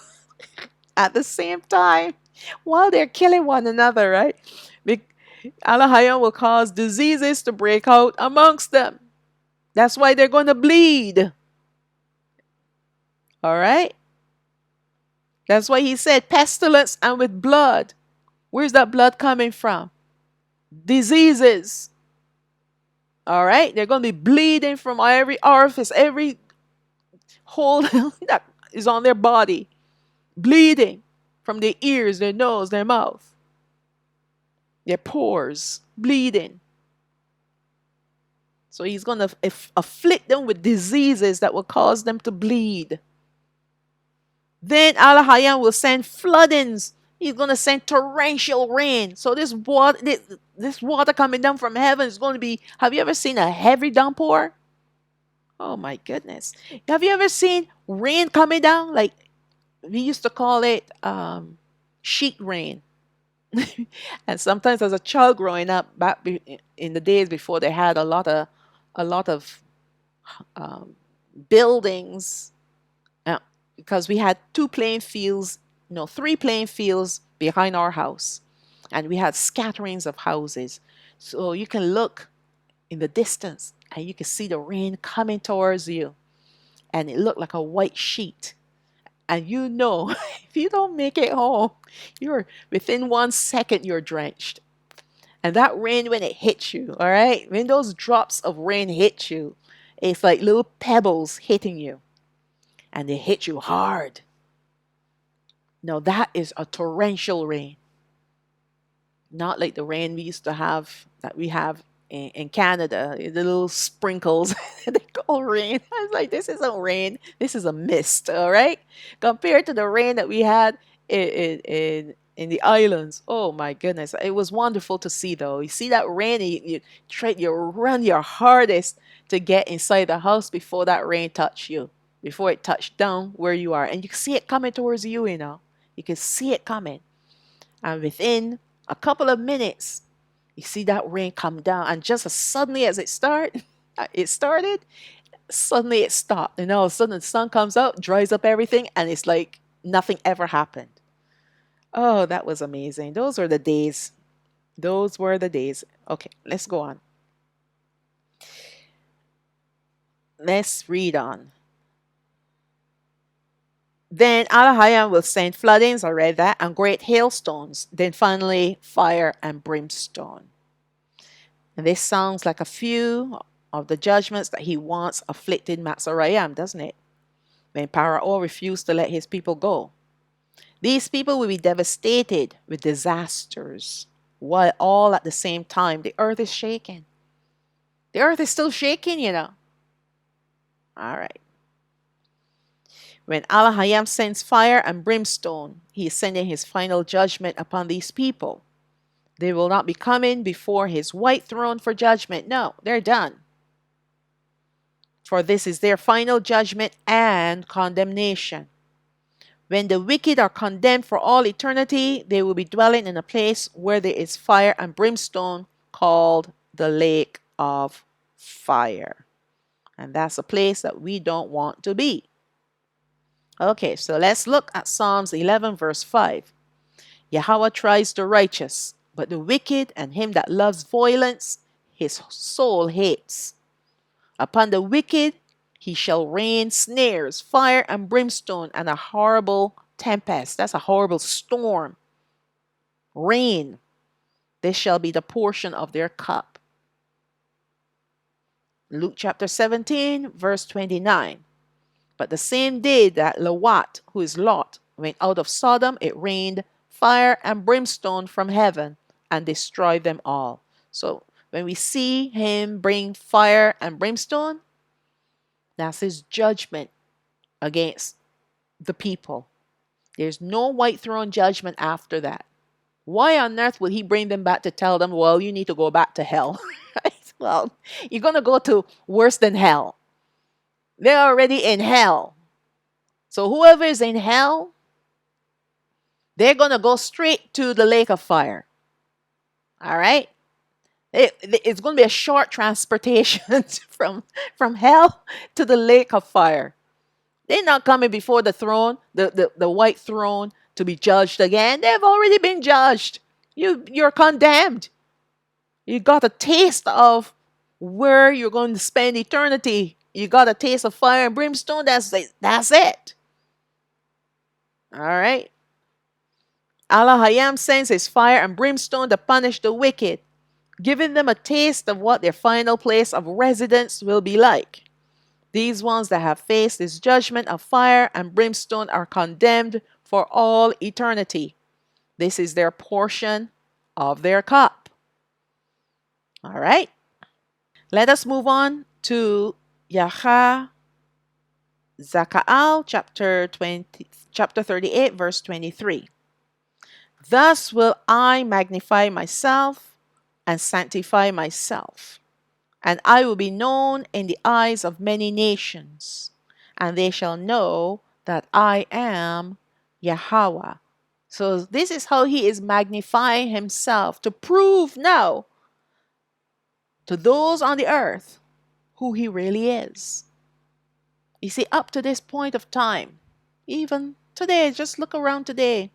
at the same time, while they're killing one another, right? Alahayam will cause diseases to break out amongst them. That's why they're going to bleed. All right? That's why he said pestilence and with blood. Where's that blood coming from? Diseases. All right? They're going to be bleeding from every orifice, every hole that is on their body. Bleeding from their ears, their nose, their mouth, their pores, bleeding. So he's going to afflict them with diseases that will cause them to bleed. Then Alahayam will send floodings. He's going to send torrential rain. So this water coming down from heaven is going to be, have you ever seen a heavy downpour? Oh my goodness. Have you ever seen rain coming down? Like we used to call it sheet rain. And sometimes as a child growing up, back in the days before they had a lot of buildings, because we had 2 playing fields, 3 playing fields behind our house, and we had scatterings of houses. So you can look in the distance and you can see the rain coming towards you, and it looked like a white sheet. And if you don't make it home, you're within 1 second you're drenched. And that rain, when it hits you, all right, when those drops of rain hit you, it's like little pebbles hitting you, and they hit you hard. Now that is a torrential rain, not like the rain we have in Canada, the little sprinkles. They call rain. I was like, this isn't rain. This is a mist, all right? Compared to the rain that we had in in the islands. Oh my goodness. It was wonderful to see though. You see that rain, you run your hardest to get inside the house before that rain touch you, before it touched down where you are. And you can see it coming towards you, you know. You can see it coming. And within a couple of minutes, you see that rain come down. And just as suddenly as it started, suddenly it stopped. And all of a sudden the sun comes out, dries up everything, and it's like nothing ever happened. Oh, that was amazing. Those were the days. Those were the days. Okay, let's go on. Let's read on. Then Alahayam will send floodings, I read that, and great hailstones. Then finally, fire and brimstone. And this sounds like a few of the judgments that he once afflicted Matzorayam, doesn't it? When Pharaoh refused to let his people go. These people will be devastated with disasters, while all at the same time the earth is shaking. The earth is still shaking, you know. All right. When Alahayam sends fire and brimstone, he is sending his final judgment upon these people. They will not be coming before his white throne for judgment. No, they're done. For this is their final judgment and condemnation. When the wicked are condemned for all eternity, they will be dwelling in a place where there is fire and brimstone called the lake of fire. And that's a place that we don't want to be. Okay, so let's look at Psalms 11 verse 5. Yahweh tries the righteous, but the wicked and him that loves violence, his soul hates. Upon the wicked he shall rain snares, fire and brimstone, and a horrible tempest. That's a horrible storm. Rain. This shall be the portion of their cup. Luke chapter 17, verse 29. But the same day that Lawat, who is Lot, went out of Sodom, it rained fire and brimstone from heaven and destroyed them all. So when we see him bring fire and brimstone, that's his judgment against the people. There's no white throne judgment after that. Why on earth would he bring them back to tell them, well, you need to go back to hell? Well, you're going to go to worse than hell. They're already in hell. So whoever is in hell, they're going to go straight to the lake of fire. All right? It's going to be a short transportation from hell to the lake of fire. They're not coming before the throne, the white throne, to be judged again. They've already been judged. You're condemned. You got a taste of where you're going to spend eternity. You got a taste of fire and brimstone. That's it. All right. Alahayam sends his fire and brimstone to punish the wicked, giving them a taste of what their final place of residence will be like. These ones that have faced this judgment of fire and brimstone are condemned for all eternity. This is their portion of their cup. All right. Let us move on to Yahachazaqaal, chapter 38, verse 23. Thus will I magnify myself and sanctify myself, and I will be known in the eyes of many nations, and they shall know that I am Yahweh. So this is how he is magnifying himself, to prove now to those on the earth who he really is. You see, up to this point of time, even today, just look around today,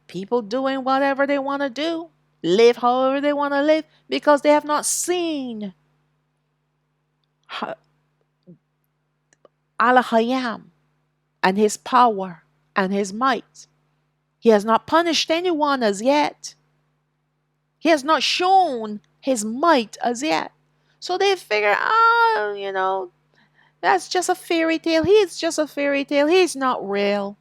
people doing whatever they want to do, live however they want to live, because they have not seen Alahayam and his power and his might. He has not punished anyone as yet. He has not shown his might as yet. So they figure, that's just a fairy tale. He's just a fairy tale. He's not real.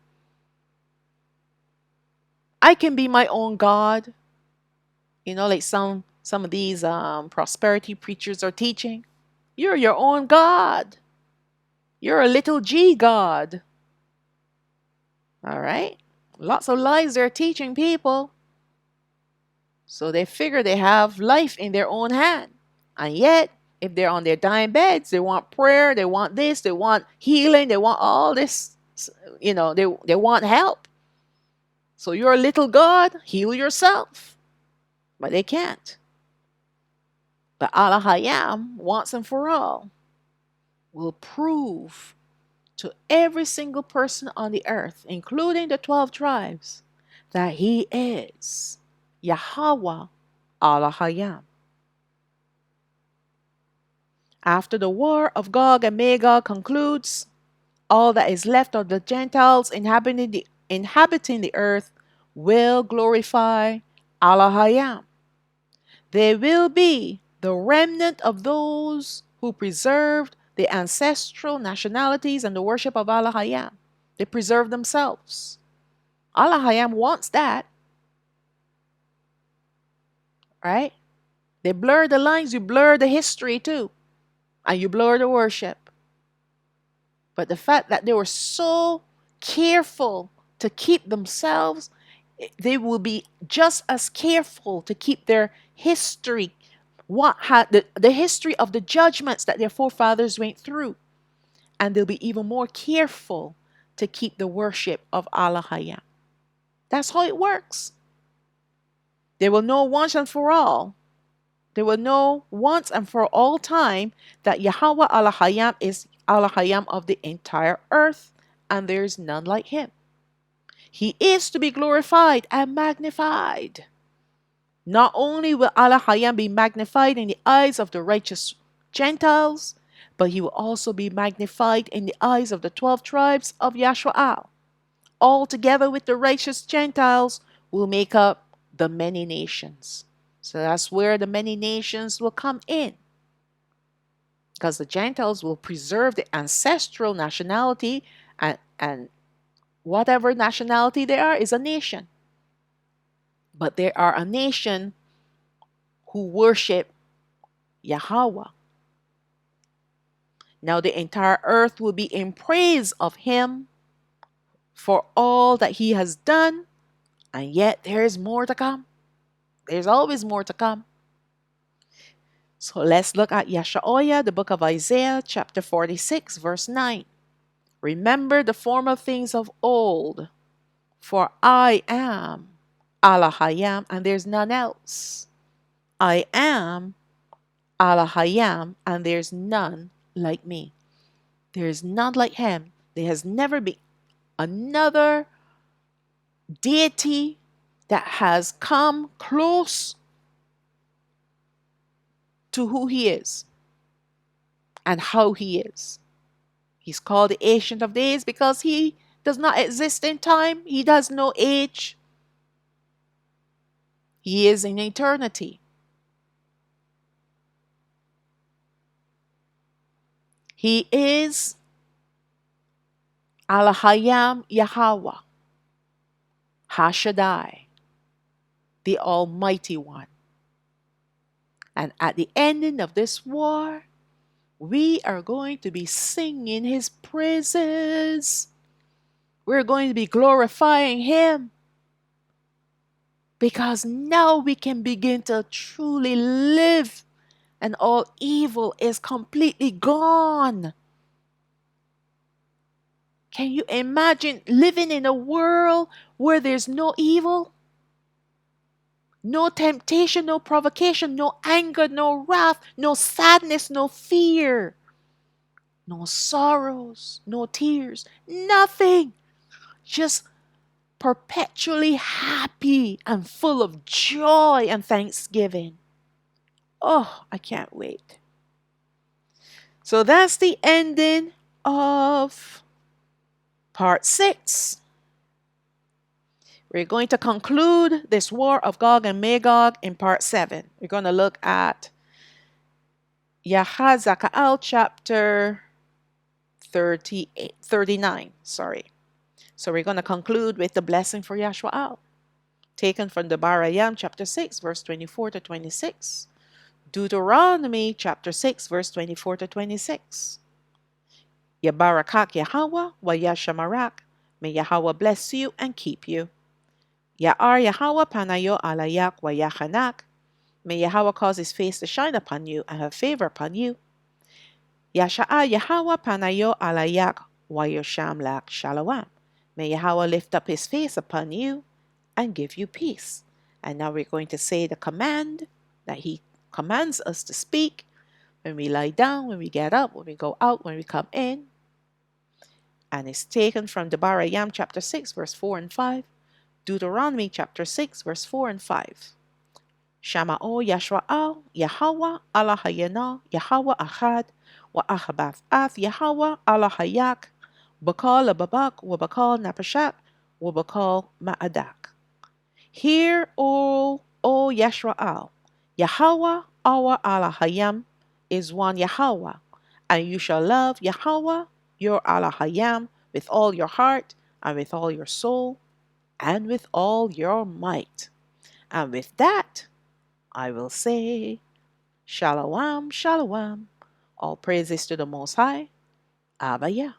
I can be my own God. Like some of these prosperity preachers are teaching. You're your own God. You're a little g God. All right? Lots of lies they're teaching people. So they figure they have life in their own hand. And yet, if they're on their dying beds, they want prayer, they want this, they want healing, they want all this, they want help. So you're a little God, heal yourself. But they can't. But Alahayam, once and for all, will prove to every single person on the earth, including the 12 tribes, that he is Yahweh Alahayam. After the war of Gog and Magog concludes, all that is left of the Gentiles inhabiting the earth will glorify Alahayam. They will be the remnant of those who preserved the ancestral nationalities and the worship of Alahayam. They preserve themselves. Alahayam wants that. Right? They blur the lines, you blur the history too. And you blur the worship. But the fact that they were so careful to keep themselves, they will be just as careful to keep their history, the history of the judgments that their forefathers went through. And they'll be even more careful to keep the worship of Alahayam. That's how it works. They will know once and for all. They will know once and for all time that Yahweh Alahayam is Alahayam of the entire earth, and there is none like him. He is to be glorified and magnified. Not only will Alahayam be magnified in the eyes of the righteous Gentiles, but he will also be magnified in the eyes of the 12 tribes of Yasharaal. All together with the righteous Gentiles will make up the many nations. So that's where the many nations will come in. Because the Gentiles will preserve the ancestral nationality, and whatever nationality they are is a nation. But they are a nation who worship Yahweh. Now the entire earth will be in praise of him for all that he has done, and yet there is more to come. There's always more to come. So let's look at Yasharaal, the book of Isaiah, chapter 46, verse 9. Remember the former things of old, for I am Alahayam, and there's none else. I am Alahayam, and there's none like me. There is none like him. There has never been another deity that has come close to who he is and how he is. He's called the Ancient of Days because he does not exist in time. He does no age. He is in eternity. He is Alahayam Yahweh, Hashaddai, the Almighty One. And at the ending of this war, we are going to be singing his praises. We're going to be glorifying him. Because now we can begin to truly live, and all evil is completely gone. Can you imagine living in a world where there's no evil? No temptation, no provocation, no anger, no wrath, no sadness, no fear, no sorrows, no tears, nothing. Just perpetually happy and full of joy and thanksgiving. Oh, I can't wait. So that's the ending of part 6. We're going to conclude this war of Gog and Magog in part 7. We're going to look at Yahachazaqaal chapter 39. So we're going to conclude with the blessing for Yasharaal, taken from the Barayam chapter 6, verse 24 to 26. Deuteronomy chapter 6, verse 24 to 26. Yabarakak Yahweh wa Yashamarak. May Yahweh bless you and keep you. Ya'ar Yahweh panayo alayak wa yachanak. May Yahweh cause his face to shine upon you and have favor upon you. Yasharaal Yahweh panayo alayak wa yosham lak shalom. May Yahweh lift up his face upon you and give you peace. And now we're going to say the command that he commands us to speak when we lie down, when we get up, when we go out, when we come in. And it's taken from Alahayam chapter 6, verse 4 and 5, Deuteronomy chapter 6, verse 4 and 5. Shama'o Yasharaal Yahweh Alahayam Yahweh Achad wa Achabath Ath Yahweh Alahayak Bakal Babak wa Bakal Napashak wa Bakal Ma'adak. Hear, O Yasharaal, Yahweh our Alahayam is one Yahweh, and you shall love Yahweh your Alahayam with all your heart, and with all your soul, and with all your might. And with that, I will say, Shalom, Shalom. All praises to the Most High, Abba Yah.